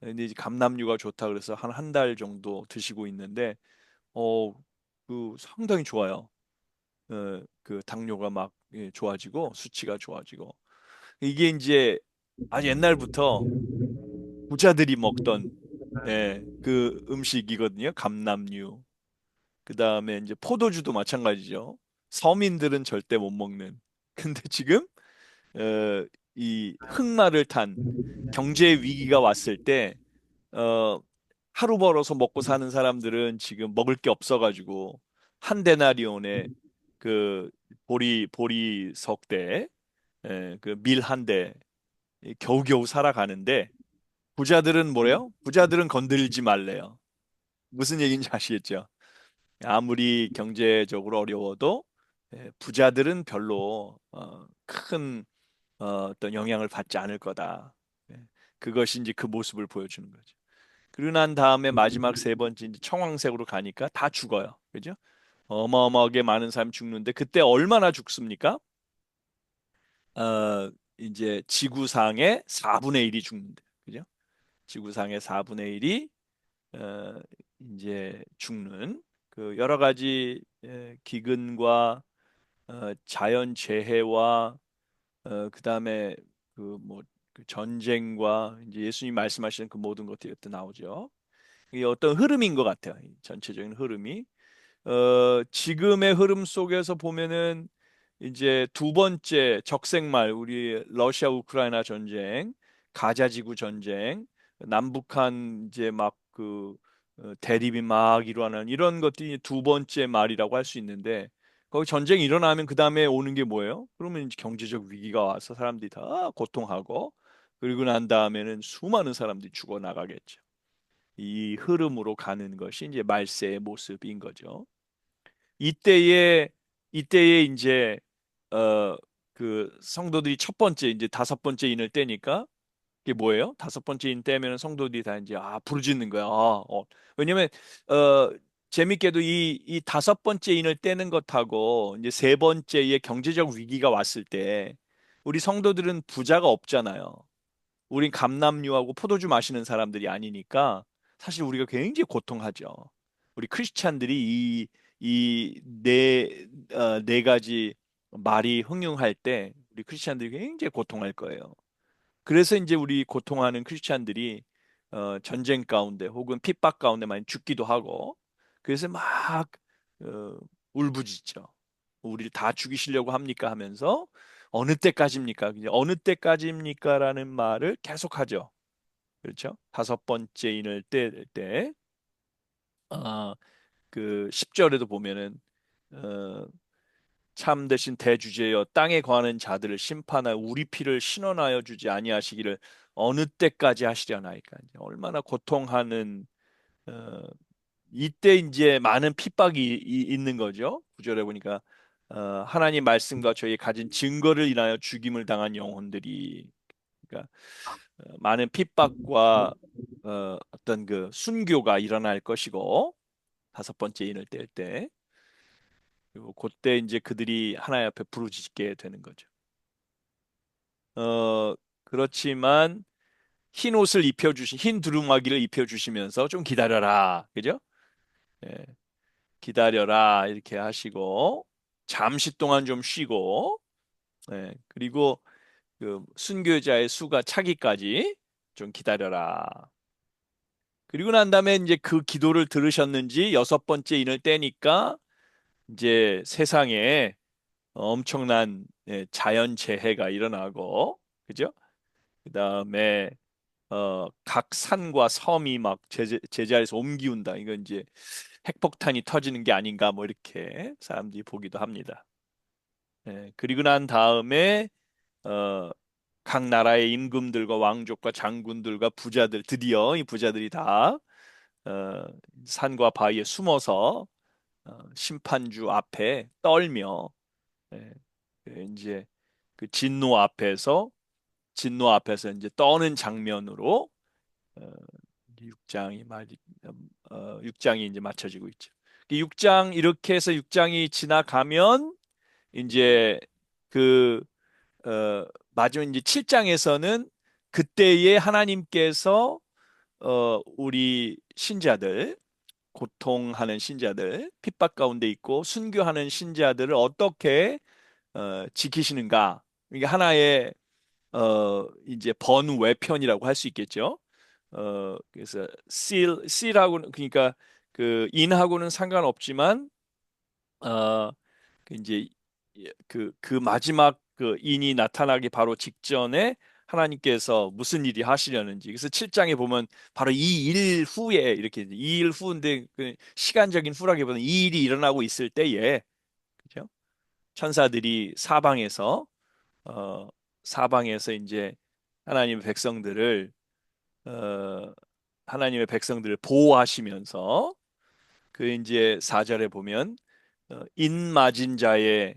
근데 이제 감남류가 좋다 그래서 한 달 정도 드시고 있는데 어, 그 상당히 좋아요. 그 당뇨가 막 좋아지고 수치가 좋아지고 이게 이제 아주 옛날부터 부자들이 먹던 그 음식이거든요. 감남류. 그다음에 이제 포도주도 마찬가지죠. 서민들은 절대 못 먹는. 근데 지금 이 흑마를 탄 경제 위기가 왔을 때 어, 하루 벌어서 먹고 사는 사람들은 지금 먹을 게 없어가지고 한 데나리온에 그 보리 석대 그 밀 한 대 겨우겨우 살아가는데 부자들은 뭐래요? 부자들은 건들지 말래요. 무슨 얘기인지 아시겠죠? 아무리 경제적으로 어려워도 부자들은 별로 큰 어떤 영향을 받지 않을 거다. 예, 그것이 이제 그 모습을 보여주는 거죠. 그러고 난 다음에 마지막 세 번째 이제 청황색으로 가니까 다 죽어요. 그죠? 어마어마하게 많은 사람이 죽는데 그때 얼마나 죽습니까? 어, 이제 지구상의 4분의 1이 죽는데. 그죠? 지구상의 4분의 1이 어, 이제 죽는 그 여러 가지 기근과 자연재해와 그다음에 그 뭐 그 전쟁과 이제 예수님 말씀하시는 그 모든 것들이 또 나오죠. 이게 어떤 흐름인 것 같아요. 이 전체적인 흐름이. 지금의 흐름 속에서 보면은 이제 두 번째 적색말 우리 러시아 우크라이나 전쟁, 가자 지구 전쟁, 남북한 이제 막 그 대립이 막 일어나는 이런 것들이 두 번째 말이라고 할 수 있는데 거기 전쟁이 일어나면 그 다음에 오는 게 뭐예요? 그러면 이제 경제적 위기가 와서 사람들이 다 고통하고 그리고 난 다음에는 수많은 사람들이 죽어 나가겠죠. 이 흐름으로 가는 것이 이제 말세의 모습인 거죠. 이때에 이때에 이제 어 그 성도들이 첫 번째 이제 다섯 번째 인을 떼니까 이게 뭐예요? 다섯 번째 인 떼면 성도들이 다 이제 부르짖는 거야. 왜냐면 어 재밌게도 이 다섯 번째 인을 떼는 것하고 이제 세 번째의 경제적 위기가 왔을 때 우리 성도들은 부자가 없잖아요. 우린 감남류하고 포도주 마시는 사람들이 아니니까 사실 우리가 굉장히 고통하죠. 우리 크리스찬들이 네 가지 말이 흥용할 때 우리 크리스찬들이 굉장히 고통할 거예요. 그래서 이제 우리 고통하는 크리스찬들이 전쟁 가운데 혹은 핍박 가운데 많이 죽기도 하고 그래서 막 어, 울부짖죠. 우리를 다 죽이시려고 합니까 하면서 어느 때까지입니까? 그냥 어느 때까지입니까라는 말을 계속하죠. 그렇죠? 다섯 번째 인을 뗄 때, 그 10절에도 보면은, 어, 참 대신 대주제여 땅에 거하는 자들을 심판하여 우리 피를 신원하여 주지 아니하시기를 어느 때까지 하시려나이까. 이제 얼마나 고통하는, 어, 이때 이제 많은 핍박이 있는 거죠. 구절에 보니까, 하나님 말씀과 저희 가진 증거를 인하여 죽임을 당한 영혼들이, 그러니까 많은 핍박과 어떤 그 순교가 일어날 것이고 다섯 번째 인을 뗄 때 그리고 그때 이제 그들이 하나님 앞에 부르짖게 되는 거죠. 그렇지만 흰 옷을 입혀주신 흰 두루마기를 입혀주시면서 좀 기다려라, 그죠? 예, 기다려라 이렇게 하시고 잠시 동안 좀 쉬고 그리고 그 순교자의 수가 차기까지 좀 기다려라. 그리고 난 다음에 이제 그 기도를 들으셨는지 여섯 번째 인을 떼니까 이제 세상에 엄청난 자연재해가 일어나고, 그죠? 그 다음에 각 산과 섬이 막 제자리에서 옮기운다. 이건 이제 핵폭탄이 터지는 게 아닌가 뭐 이렇게 사람들이 보기도 합니다. 그리고 난 다음에 어, 각 나라의 임금들과 왕족과 장군들과 부자들 드디어 이 부자들이 다 어, 산과 바위에 숨어서 심판주 앞에 떨며 예, 이제 그 진노 앞에서 이제 떠는 장면으로 어, 6장이 말 6장이 이제 맞춰지고 있죠. 6장 이렇게 해서 6장이 지나가면 이제 그 마지막 이제 7장에서는 그때에 하나님께서 우리 신자들 고통하는 신자들, 핍박 가운데 있고 순교하는 신자들을 어떻게 지키시는가? 이게 하나의 이제 번외편이라고 할 수 있겠죠. 그래서 seal하고는 그러니까 그 인하고는 상관없지만 그 이제 그 마지막 그 인이 나타나기 바로 직전에 하나님께서 무슨 일이 하시려는지. 그래서 7장에 보면 바로 이 일 후에 이렇게 이 일 후인데 그 시간적인 후라기보다는 이 일이 일어나고 있을 때에 그죠? 천사들이 어 사방에서 이제 하나님의 백성들을 어 하나님의 백성들을 보호하시면서 그 이제 4절에 보면 인 맞은 자의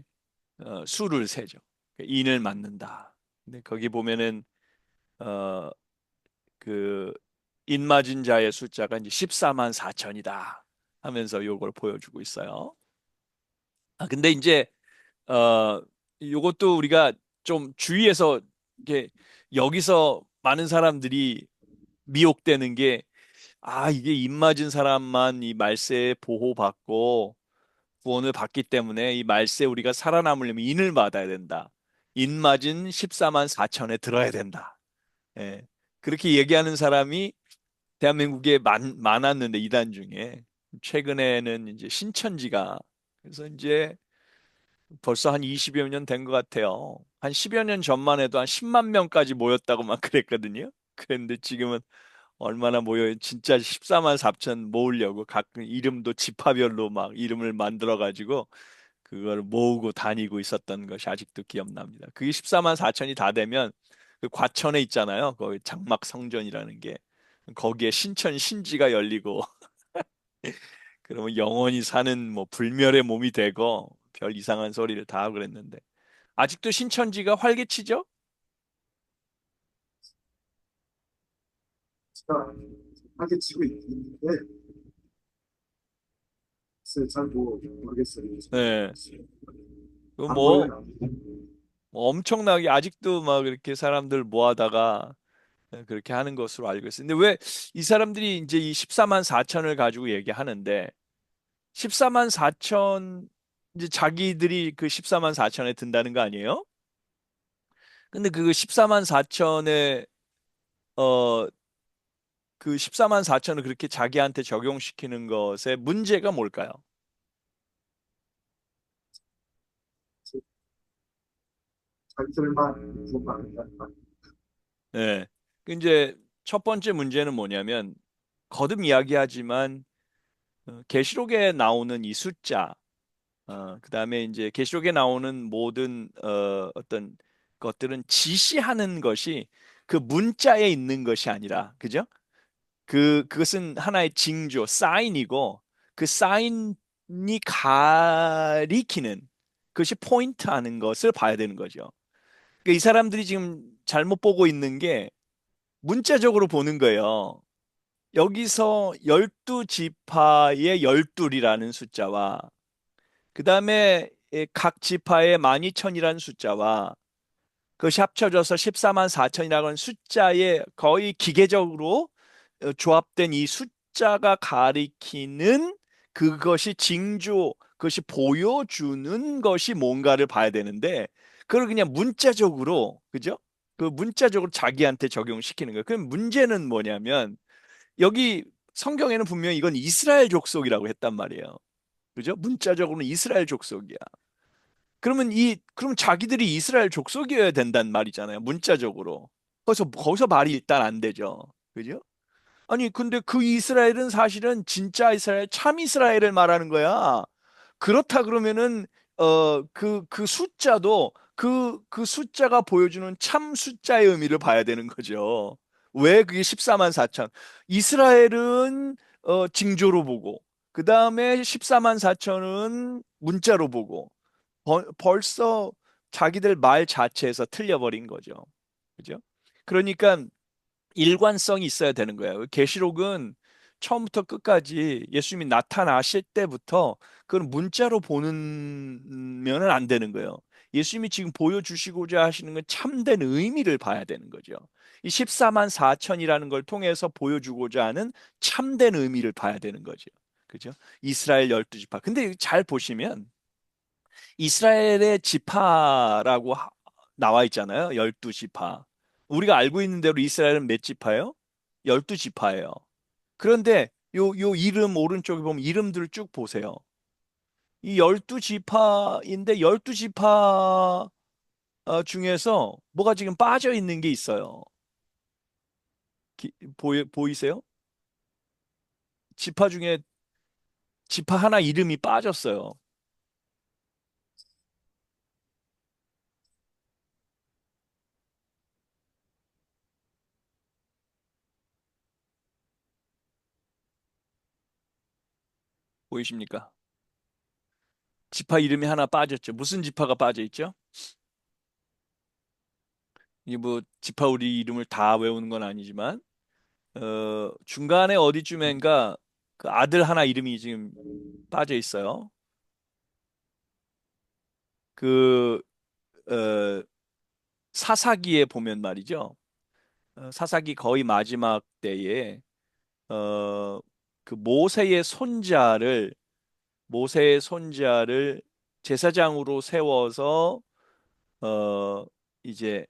수를 세죠. 인을 맞는다. 근데 거기 보면은 어, 그 인맞은 자의 숫자가 이제 14만 4천이다 하면서 요걸 보여주고 있어요. 근데 이제 요것도 우리가 좀 주의해서 이게 여기서 많은 사람들이 미혹되는 게 이게 입맞은 사람만 이 말세에 보호받고 구원을 받기 때문에 이 말세 우리가 살아남으려면 인을 받아야 된다. 인 맞은 14만 4천에 들어야 된다. 예. 그렇게 얘기하는 사람이 대한민국에 많았는데 이단 중에 최근에는 이제 신천지가 그래서 이제 벌써 한 20여 년 된 것 같아요. 한 10여 년 전만 해도 한 10만 명까지 모였다고 막 그랬거든요. 그런데 지금은 얼마나 모여요? 진짜 14만 4천 모으려고 각 이름도 지파별로 막 이름을 만들어 가지고 그걸 모으고 다니고 있었던 것이 아직도 기억납니다. 그게 14만 4천이 다 되면 그 과천에 있잖아요. 거기 장막 성전이라는 게 거기에 신천 신지가 열리고 그러면 영원히 사는 뭐 불멸의 몸이 되고 별 이상한 소리를 다 하고 그랬는데 아직도 신천지가 활개치죠? 제가 하게 지고 있는데, 글쎄 잘뭐 모르겠어요. 네. 그 안 뭐, 보여요. 뭐 엄청나게 아직도 막 이렇게 사람들 모아다가 그렇게 하는 것으로 알고 있어요. 근데 왜 이 사람들이 이제 이 14만 4천을 가지고 얘기하는데 14만 4천 이제 자기들이 그 14만 4천에 든다는 거 아니에요? 근데 그 14만 4천에 어 그 14만 4천을 그렇게 자기한테 적용시키는 것의 문제가 뭘까요? 자기들만 구분한다. 네. 그 이제 첫 번째 문제는 뭐냐면 거듭 이야기하지만 계시록에 나오는 이 숫자, 그다음에 이제 계시록에 나오는 모든 어떤 것들은 지시하는 것이 그 문자에 있는 것이 아니라, 그죠? 그것은 하나의 징조, 사인이고 그 사인이 가리키는 그것이 포인트 하는 것을 봐야 되는 거죠. 그러니까 이 사람들이 지금 잘못 보고 있는 게 문자적으로 보는 거예요. 여기서 12지파의 열둘이라는 숫자와 그 다음에 각 지파의 12,000이라는 숫자와 그것이 합쳐져서 14만 4천이라는 숫자에 거의 기계적으로 조합된 이 숫자가 가리키는 그것이 징조, 그것이 보여주는 것이 뭔가를 봐야 되는데 그걸 그냥 문자적으로, 그죠? 그 문자적으로 자기한테 적용시키는 거예요. 그럼 문제는 뭐냐면 여기 성경에는 분명히 이건 이스라엘 족속이라고 했단 말이에요. 그죠? 문자적으로는 이스라엘 족속이야. 그럼 자기들이 이스라엘 족속이어야 된다는 말이잖아요. 문자적으로. 거기서 말이 일단 안 되죠. 그죠? 아니, 근데 그 이스라엘은 사실은 진짜 이스라엘, 참 이스라엘을 말하는 거야. 그렇다 그러면은, 그 숫자도 그 숫자가 보여주는 참 숫자의 의미를 봐야 되는 거죠. 왜 그게 14만 4천? 이스라엘은, 징조로 보고, 그 다음에 14만 4천은 문자로 보고, 벌써 자기들 말 자체에서 틀려버린 거죠. 그죠? 그러니까 일관성이 있어야 되는 거예요. 계시록은 처음부터 끝까지 예수님이 나타나실 때부터 그건 문자로 보는면은 안 되는 거예요. 예수님이 지금 보여주시고자 하시는 건 참된 의미를 봐야 되는 거죠. 이 14만 4천이라는 걸 통해서 보여주고자 하는 참된 의미를 봐야 되는 거죠. 그죠? 이스라엘 12지파. 근데 잘 보시면 이스라엘의 지파라고 나와 있잖아요. 12지파. 우리가 알고 있는 대로 이스라엘은 몇 지파예요? 12지파예요. 그런데 요 이름 오른쪽에 보면 이름들을 쭉 보세요. 이 12지파인데 12지파 중에서 뭐가 지금 빠져 있는 게 있어요. 보이세요? 지파 중에 지파 하나 이름이 빠졌어요. 보이십니까? 지파 이름이 하나 빠졌죠. 무슨 지파가 빠져 있죠? 이게 뭐 지파 우리 이름을 다 외우는 건 아니지만 중간에 어디쯤엔가 그 아들 하나 이름이 지금 빠져 있어요. 그 어, 사사기에 보면 말이죠. 사사기 거의 마지막 때에 어, 그 모세의 손자를 제사장으로 세워서 어, 이제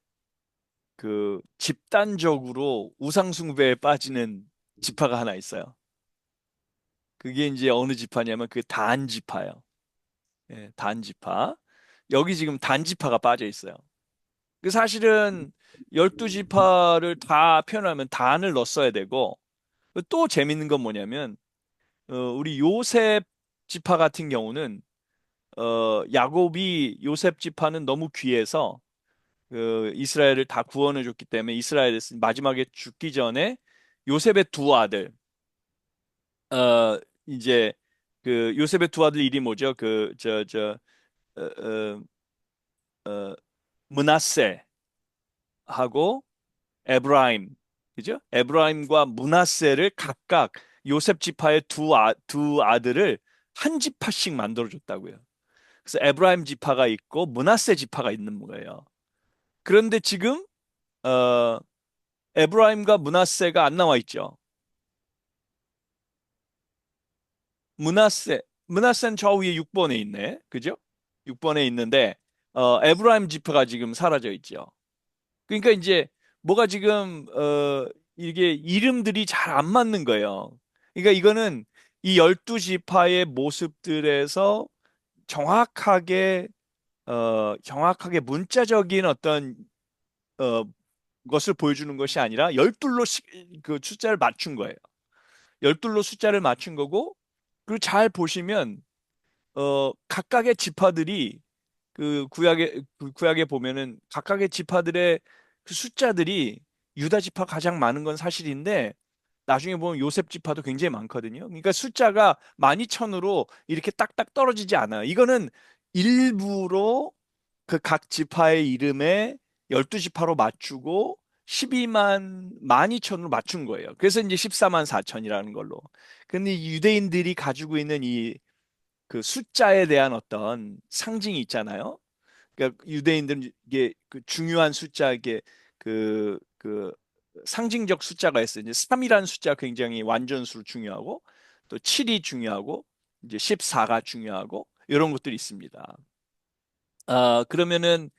그 집단적으로 우상 숭배에 빠지는 지파가 하나 있어요. 그게 이제 어느 지파냐면 그 단 지파예요. 예, 단 지파. 여기 지금 단 지파가 빠져 있어요. 그 사실은 12지파를 다 표현하면 단을 넣었어야 되고 또 재밌는 건 뭐냐면 우리 요셉 지파 같은 경우는 야곱이 요셉 지파는 너무 귀해서 그 이스라엘을 다 구원해 줬기 때문에 이스라엘에 마지막에 죽기 전에 요셉의 두 아들 이제 그 요셉의 두 아들 이름이 뭐죠? 어, 어, 어, 므낫세하고 에브라임, 그죠? 에브라임과 므낫세를 각각 요셉 지파의 두 아들을 한 지파씩 만들어줬다고요. 그래서 에브라임 지파가 있고 므낫세 지파가 있는 거예요. 그런데 지금 어, 에브라임과 므낫세가 안 나와 있죠. 므낫세는 저 위에 6번에 있네. 그죠? 6번에 있는데 에브라임 지파가 지금 사라져 있죠. 그러니까 이제 뭐가 지금 이게 이름들이 잘 안 맞는 거예요. 그러니까 이거는 이 12지파의 모습들에서 정확하게 정확하게 문자적인 어떤 어, 것을 보여주는 것이 아니라 열둘로 그 숫자를 맞춘 거예요. 열둘로 숫자를 맞춘 거고 그리고 잘 보시면 각각의 지파들이 그 구약에 보면은 각각의 지파들의 그 숫자들이 유다 지파 가장 많은 건 사실인데 나중에 보면 요셉 지파도 굉장히 많거든요. 그러니까 숫자가 12,000으로 이렇게 딱딱 떨어지지 않아요. 이거는 일부러 그 각 지파의 이름에 12지파로 맞추고 12만 12,000으로 맞춘 거예요. 그래서 이제 14만 4천이라는 걸로. 근데 이 유대인들이 가지고 있는 이 그 숫자에 대한 어떤 상징이 있잖아요. 그러니까 유대인들은 이게 그 중요한 숫자 이게 그 상징적 숫자가 있어요. 이제 3이라는 숫자 굉장히 완전수로 중요하고 또 7이 중요하고 이제 14가 중요하고 이런 것들이 있습니다. 그러면은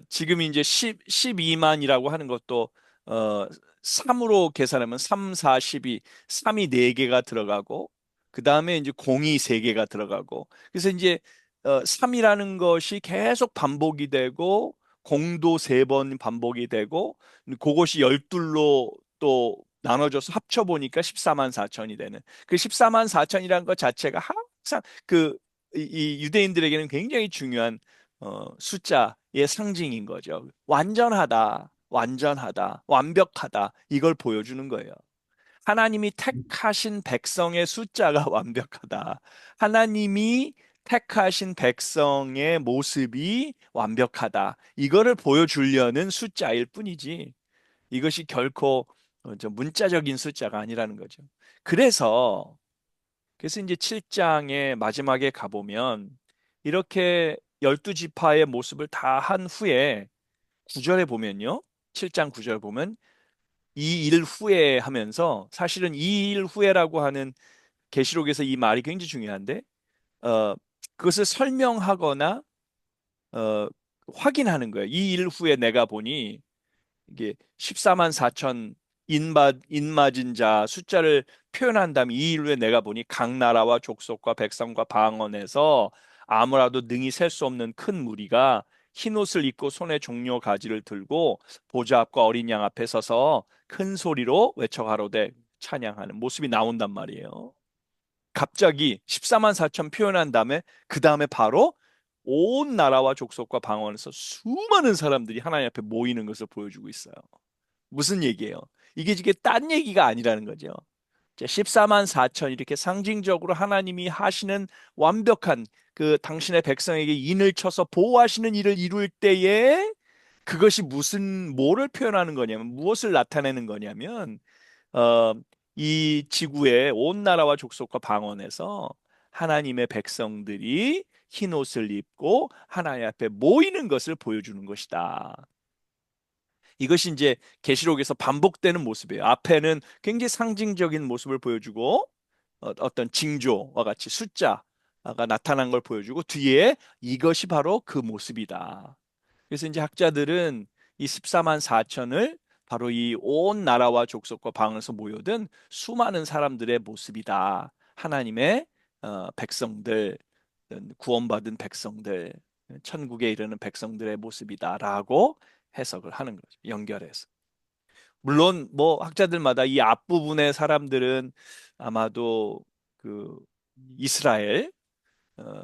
지금 이제 12만이라고 하는 것도 어 3으로 계산하면 3, 4, 12, 3이 4개가 들어가고 그다음에 이제 0이 3개가 들어가고 그래서 이제 3이라는 것이 계속 반복이 되고 공도 3번 반복이 되고 그것이 열둘로 또 나눠져서 합쳐 보니까 14만 4천이 되는 그 14만 4천이라는 것 자체가 항상 이 유대인들에게는 굉장히 중요한 숫자의 상징인 거죠. 완전하다, 완전하다, 완벽하다. 이걸 보여주는 거예요. 하나님이 택하신 백성의 숫자가 완벽하다. 하나님이 택하신 백성의 모습이 완벽하다. 이거를 보여주려는 숫자일 뿐이지. 이것이 결코 문자적인 숫자가 아니라는 거죠. 그래서 이제 7장의 마지막에 가보면 이렇게 12지파의 모습을 다 한 후에 9절에 보면요. 7장 9절 보면 이 일 후에 하면서 사실은 이 일 후에라고 하는 계시록에서 이 말이 굉장히 중요한데 어, 그것을 설명하거나 어, 확인하는 거예요. 이 일 후에 내가 보니 이게 14만 4천 인맞은 자 숫자를 표현한 다음에 이 일후에 내가 보니 각 나라와 족속과 백성과 방언에서 아무라도 능히 셀 수 없는 큰 무리가 흰 옷을 입고 손에 종려 가지를 들고 보좌 앞과 어린 양 앞에 서서 큰 소리로 외쳐가로되 찬양하는 모습이 나온단 말이에요. 갑자기 14만 4천 표현한 다음에 그 다음에 바로 온 나라와 족속과 방언에서 수많은 사람들이 하나님 앞에 모이는 것을 보여주고 있어요. 무슨 얘기예요? 이게 딴 얘기가 아니라는 거죠. 14만 4천 이렇게 상징적으로 하나님이 하시는 완벽한 그 당신의 백성에게 인을 쳐서 보호하시는 일을 이룰 때에 그것이 뭐를 표현하는 거냐면 무엇을 나타내는 거냐면 어, 이 지구의 온 나라와 족속과 방언에서 하나님의 백성들이 흰 옷을 입고 하나님 앞에 모이는 것을 보여주는 것이다. 이것이 이제 계시록에서 반복되는 모습이에요. 앞에는 굉장히 상징적인 모습을 보여주고 어떤 징조와 같이 숫자가 나타난 걸 보여주고 뒤에 이것이 바로 그 모습이다. 그래서 이제 학자들은 이 14만 4천을 바로 이 온 나라와 족속과 방에서 모여든 수많은 사람들의 모습이다. 하나님의 백성들, 구원받은 백성들, 천국에 이르는 백성들의 모습이다라고 해석을 하는 거죠. 연결해서. 물론 뭐 학자들마다 이 앞부분의 사람들은 아마도 그 이스라엘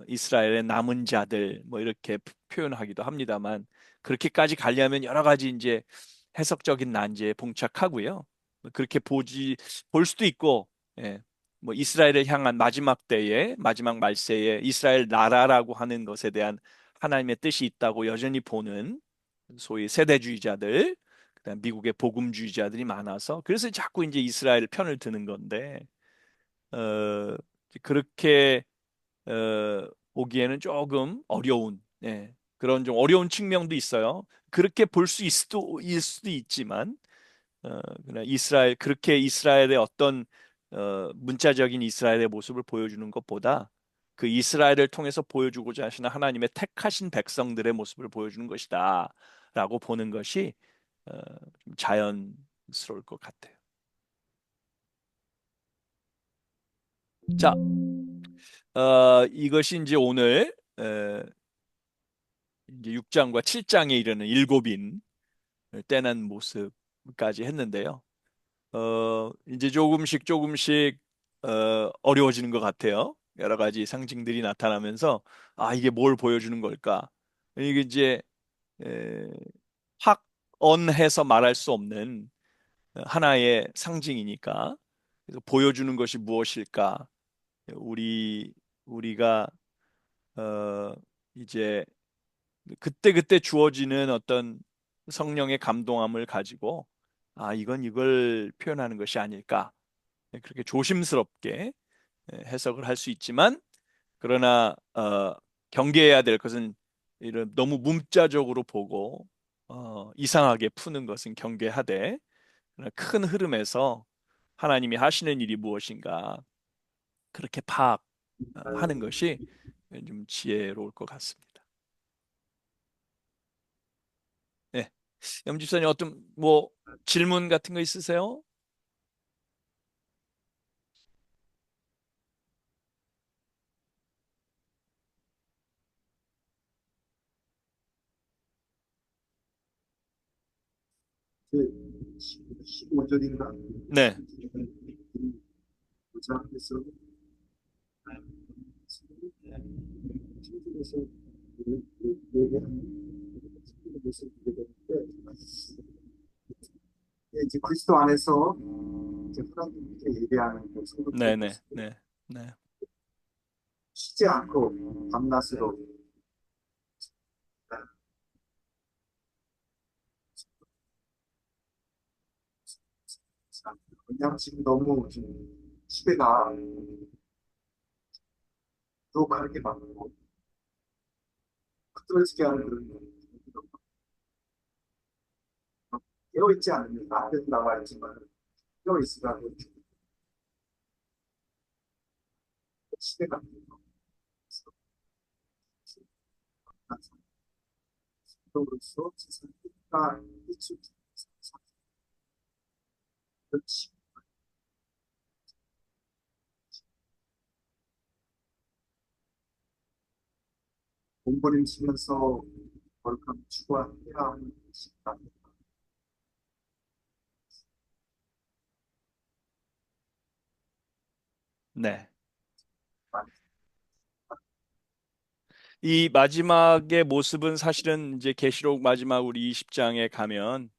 이스라엘의 남은 자들 뭐 이렇게 표현하기도 합니다만 그렇게까지 가려면 여러 가지 이제 해석적인 난제에 봉착하고요. 그렇게 볼 수도 있고 예. 뭐 이스라엘을 향한 마지막 때에 마지막 말세에 이스라엘 나라라고 하는 것에 대한 하나님의 뜻이 있다고 여전히 보는 소위 세대주의자들, 그다음 미국의 복음주의자들이 많아서 그래서 자꾸 이제 이스라엘 편을 드는 건데 어, 그렇게 보기에는 조금 어려운 그런 좀 어려운 측면도 있어요. 그렇게 볼 수 있을 수도 있지만 그러나 이스라엘 그렇게 이스라엘의 어떤 문자적인 이스라엘의 모습을 보여주는 것보다 그 이스라엘을 통해서 보여주고자 하시는 하나님의 택하신 백성들의 모습을 보여주는 것이다라고 보는 것이 어, 좀 자연스러울 것 같아요. 자, 이것이 이제 오늘 이제 6장과 7장에 이르는 일곱인 떼난 모습까지 했는데요. 이제 조금씩 어려워지는 것 같아요. 여러 가지 상징들이 나타나면서 아, 이게 뭘 보여주는 걸까? 이게 이제 에, 확언해서 말할 수 없는 하나의 상징이니까 그래서 보여주는 것이 무엇일까? 우리가 어, 이제 그때그때 주어지는 어떤 성령의 감동함을 가지고 아, 이건 이걸 표현하는 것이 아닐까? 그렇게 조심스럽게 해석을 할 수 있지만 그러나 경계해야 될 것은 이런 너무 문자적으로 보고 이상하게 푸는 것은 경계하되 그러나 큰 흐름에서 하나님이 하시는 일이 무엇인가 그렇게 파악하는 것이 좀 지혜로울 것 같습니다. 네, 염집사님 어떤 뭐 질문 같은 거 있으세요? 그 15절인가? 네, 부장에서 친구에서 얘기하는 모습을 보게 되는데 이제 그리스도 안에서 이제 하나님께 예배하는 것을 네, 네, 네, 네, 쉬지 않고 밤낮으로 그냥 지금 너무 좀 시대가 부족하게 많고 흐트러지게 하는 그런 깨어있지 않으면 앞에서 나와 있지만 깨어있으라고 시대가 으로서 세상과 이축 몸부림치면서 거룩한 추구해야 하는 것이다. 네. 이 마지막의 모습은 사실은 이제 계시록 마지막 우리 20장에 가면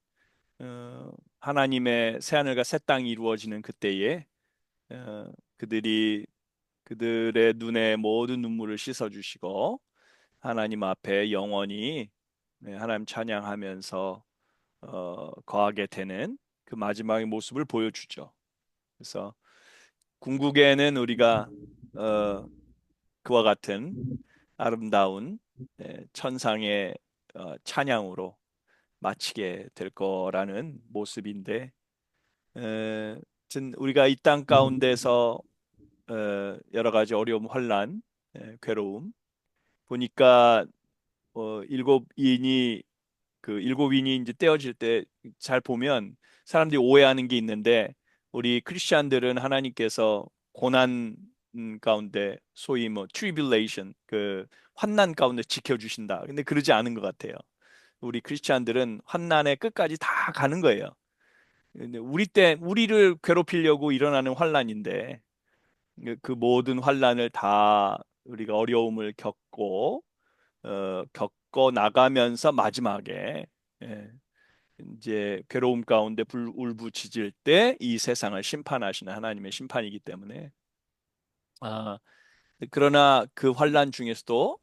하나님의 새하늘과 새 땅이 이루어지는 그때에 그들이 그들의 눈에 모든 눈물을 씻어 주시고 하나님 앞에 영원히 하나님 찬양하면서 거하게 되는 그 마지막의 모습을 보여주죠. 그래서 궁극에는 우리가 어, 그와 같은 아름다운 천상의 찬양으로 마치게 될 거라는 모습인데, 우리가 이 땅 가운데서 여러 가지 어려움, 환란, 괴로움 보니까 일곱인이 그 일곱인이 이제 떼어질 때 잘 보면 사람들이 오해하는 게 있는데 우리 크리스천들은 하나님께서 고난 가운데 소위 뭐 tribulation 그 환난 가운데 지켜주신다. 근데 그러지 않은 것 같아요. 우리 크리스천들은 환난의 끝까지 다 가는 거예요. 근데 우리를 괴롭히려고 일어나는 환난인데 그 모든 환난을 다 우리가 어려움을 겪어 나가면서 마지막에 예, 이제 괴로움 가운데 울부짖을 때 이 세상을 심판하시는 하나님의 심판이기 때문에 아, 그러나 그 환란 중에서도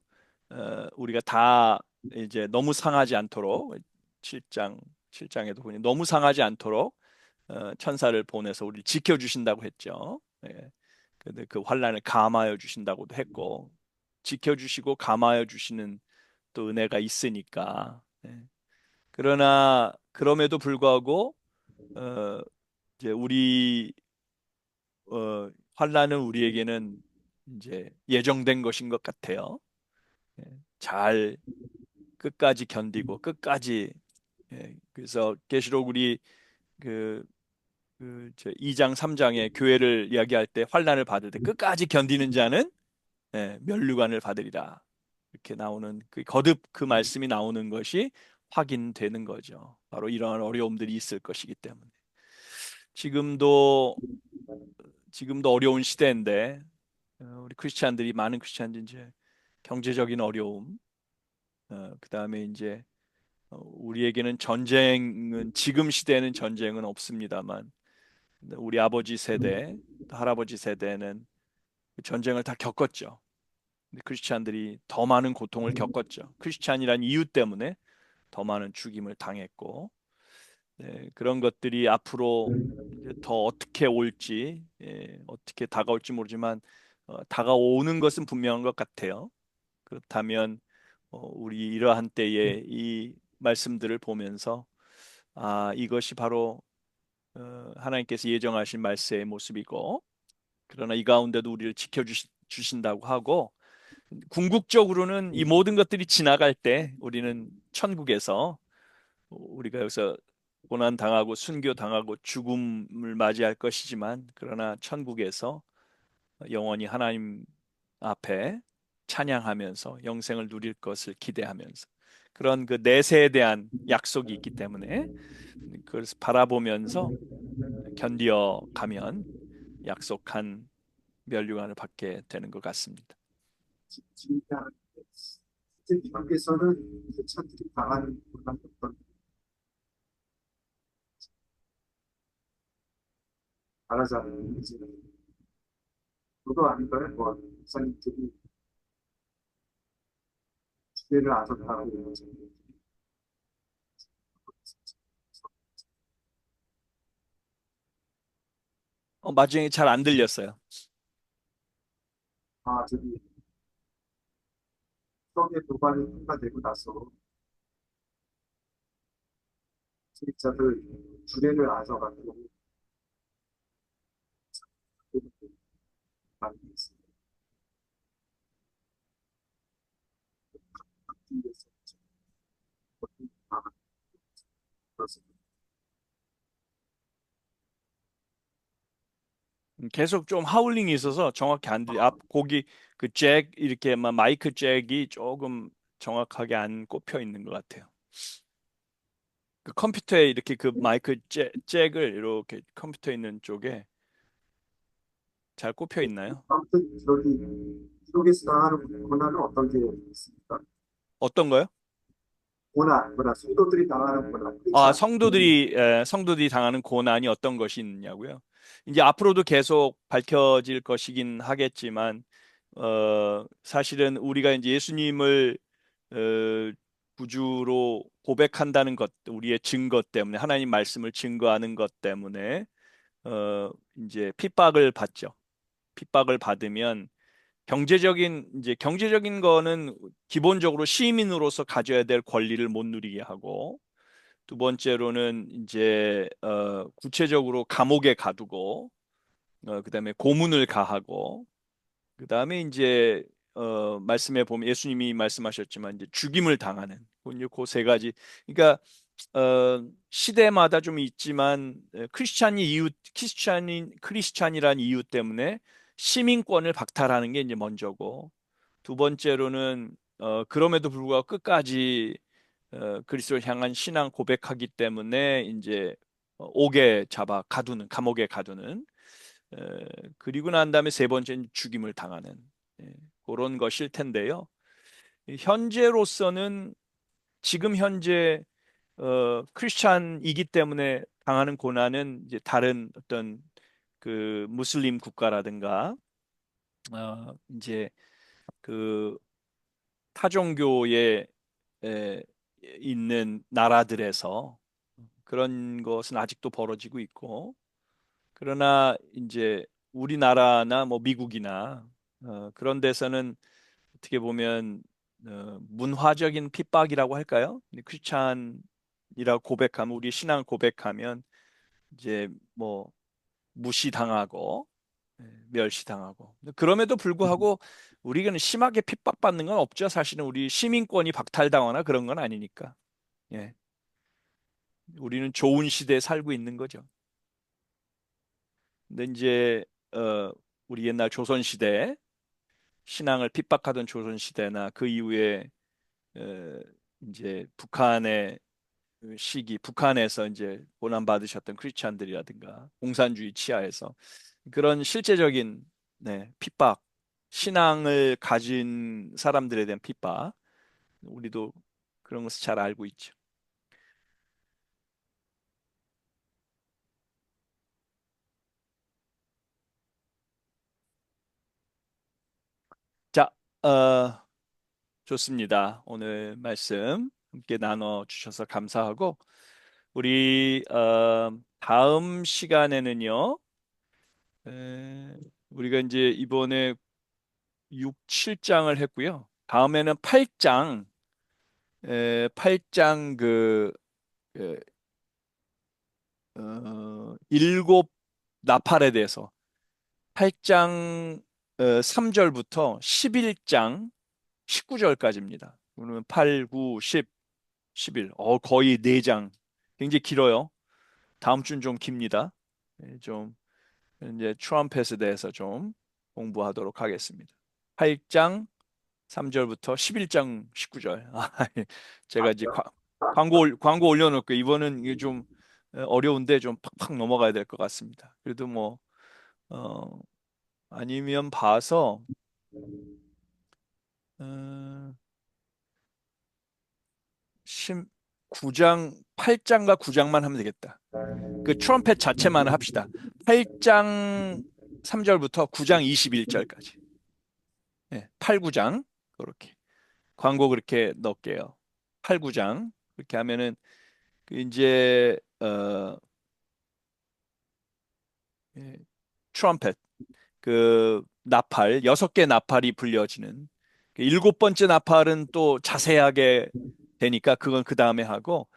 우리가 다 이제 너무 상하지 않도록 7장 7장에도 보니 너무 상하지 않도록 천사를 보내서 우리를 지켜주신다고 했죠. 예. 근데 그 환란을 감하여 주신다고도 했고 지켜주시고 감하여 주시는 또 은혜가 있으니까. 예. 그러나 그럼에도 불구하고 어, 이제 우리 환란은 우리에게는 이제 예정된 것인 것 같아요. 예. 잘 끝까지 견디고 끝까지 그래서 계시록 우리 그, 2장 3장에 교회를 이야기할 때 환란을 받을 때 끝까지 견디는 자는 면류관을 받으리라. 이렇게 나오는 그 거듭 그 말씀이 나오는 것이 확인되는 거죠. 바로 이러한 어려움들이 있을 것이기 때문에. 지금도 지금도 어려운 시대인데 우리 크리스찬들이 많은 크리스찬들이 이제 경제적인 어려움, 그다음에 이제 우리에게는 전쟁은 지금 시대에는 전쟁은 없습니다만 우리 아버지 세대, 할아버지 세대는 그 전쟁을 다 겪었죠. 근데 크리스찬들이 더 많은 고통을 겪었죠. 크리스찬이란 이유 때문에 더 많은 죽임을 당했고 그런 것들이 앞으로 이제 더 어떻게 올지 어떻게 다가올지 모르지만 다가오는 것은 분명한 것 같아요. 그렇다면 우리 이러한 때에 이 말씀들을 보면서 이것이 바로 하나님께서 예정하신 말세의 모습이고 그러나 이 가운데도 우리를 지켜주신다고 하고 궁극적으로는 이 모든 것들이 지나갈 때 우리는 천국에서 우리가 여기서 고난 당하고 순교 당하고 죽음을 맞이할 것이지만 그러나 천국에서 영원히 하나님 앞에 찬양하면서 영생을 누릴 것을 기대하면서 그런 그 내세에 대한 약속이 있기 때문에 그걸 바라보면서 견디어 가면 약속한 멸류관을 받게 되는 것 같습니다. 진짜 이제 밖에서는 이제 차들이 당하는 그런 어떤 말하자면 이제 그거 아닌가요? 뭐 목사님들이 기대를 안섰다고 이러죠. 마지막에 잘 안 들렸어요. 저기 성의 도발이 통과되고 나서 세입자들 주례를 안서가지고 많이 있습니다. 그렇습니다. 계속 좀 하울링이 있어서 정확히 안 들려. 앞 곡이 그 잭 이렇게 막 마이크 잭이 조금 정확하게 안 꼽혀 있는 것 같아요. 그 컴퓨터에 이렇게 그 마이크 잭을 이렇게 컴퓨터 있는 쪽에 잘 꼽혀 있나요? 아무튼 저기 기록에서 당하는 고난은 어떤 게 있습니까? 어떤 거요? 고난, 성도들이 당하는 고난, 그렇지 않습니까? 성도들이 당하는 고난이 어떤 것이 있냐고요? 이제 앞으로도 계속 밝혀질 것이긴 하겠지만, 사실은 우리가 이제 예수님을 어, 구주로 고백한다는 것, 우리의 증거 때문에 하나님 말씀을 증거하는 것 때문에 이제 핍박을 받죠. 핍박을 받으면 경제적인 거는 기본적으로 시민으로서 가져야 될 권리를 못 누리게 하고 두 번째로는 이제 구체적으로 감옥에 가두고 그다음에 고문을 가하고 그다음에 이제 말씀해 보면 예수님이 말씀하셨지만 이제 죽임을 당하는 그세 가지 그러니까 시대마다 좀 있지만 크리스찬이란 이유 때문에 시민권을 박탈하는 게 이제 먼저고 두 번째로는 그럼에도 불구하고 끝까지 그리스도를 향한 신앙 고백하기 때문에 이제 옥에 잡아 가두는 감옥에 가두는 에, 그리고 난 다음에 세 번째는 죽임을 당하는 예, 그런 것일 텐데요. 현재로서는 지금 현재 크리스찬이기 때문에 당하는 고난은 이제 다른 어떤 그 무슬림 국가라든가 이제 그 타종교에 에, 있는 나라들에서 그런 것은 아직도 벌어지고 있고, 그러나 이제 우리나라나 뭐 미국이나 그런 데서는 어떻게 보면 문화적인 핍박이라고 할까요? 크리스찬이라고 고백하면, 우리 신앙 고백하면 이제 뭐 무시당하고 멸시당하고, 그럼에도 불구하고 우리는 심하게 핍박받는 건 없죠. 사실은 우리 시민권이 박탈당하거나 그런 건 아니니까. 예. 우리는 좋은 시대에 살고 있는 거죠. 근데 이제 우리 옛날 조선 시대, 신앙을 핍박하던 조선 시대나 그 이후에 어, 이제 북한의 시기, 북한에서 이제 고난 받으셨던 크리스찬들이라든가 공산주의 치하에서 그런 실제적인, 네, 핍박, 신앙을 가진 사람들에 대한 핍박, 우리도 그런 것을 잘 알고 있죠. 자, 좋습니다. 오늘 말씀 함께 나눠 주셔서 감사하고, 우리 다음 시간에는요, 우리가 이제 이번에 6, 7장을 했고요. 다음에는 8장, 8장 그, 일곱 나팔에 대해서 8장 3절부터 11장 19절까지입니다. 그러면 8, 9, 10, 11. 거의 4장. 굉장히 길어요. 다음 주는 좀 깁니다. 좀 이제 트럼펫에 대해서 좀 공부하도록 하겠습니다. 8장 3절부터 11장 19절. 제가 이제 광고 올려놓을게요. 이번은 이게 좀 어려운데 좀 팍팍 넘어가야 될 것 같습니다. 그래도 뭐 어, 아니면 봐서 어, 9장, 8장과 9장만 하면 되겠다. 그 트럼펫 자체만 합시다. 8장 3절부터 9장 21절까지. 네, 8, 9장. 그렇게. 광고 그렇게 넣을게요. 8, 9장. 그렇게 하면은 그 이제 예, 트럼펫, 그 나팔, 6개 나팔이 불려지는 그 7번째 나팔은 또 자세하게 되니까 그건 그 다음에 하고,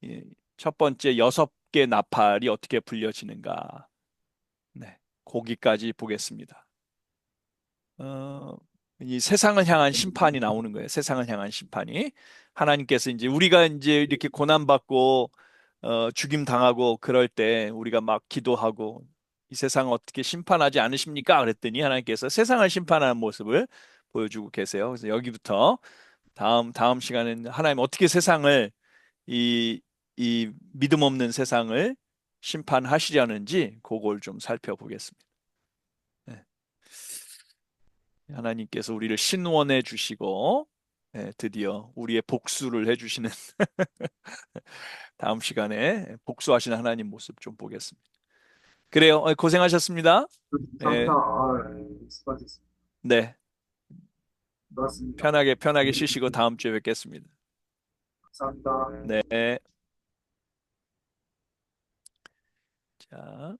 예, 첫 번째 6개 나팔이 어떻게 불려지는가. 네, 거기까지 보겠습니다. 어, 이 세상을 향한 심판이 나오는 거예요. 세상을 향한 심판이. 하나님께서 이제 우리가 이제 이렇게 고난받고 죽임 당하고 그럴 때 우리가 막 기도하고 이 세상을 어떻게 심판하지 않으십니까? 그랬더니 하나님께서 세상을 심판하는 모습을 보여주고 계세요. 그래서 여기부터 다음 시간에는 하나님 어떻게 세상을 이 믿음 없는 세상을 심판하시려는지 그걸 좀 살펴보겠습니다. 네. 하나님께서 우리를 신원해 주시고, 드디어 우리의 복수를 해주시는 다음 시간에 복수하시는 하나님 모습 좀 보겠습니다. 그래요. 고생하셨습니다. 예, 감사합니다. 수고하셨습니다. 네. 고맙습니다. 편하게 쉬시고 다음 주에 뵙겠습니다. 감사합니다. 네. 자.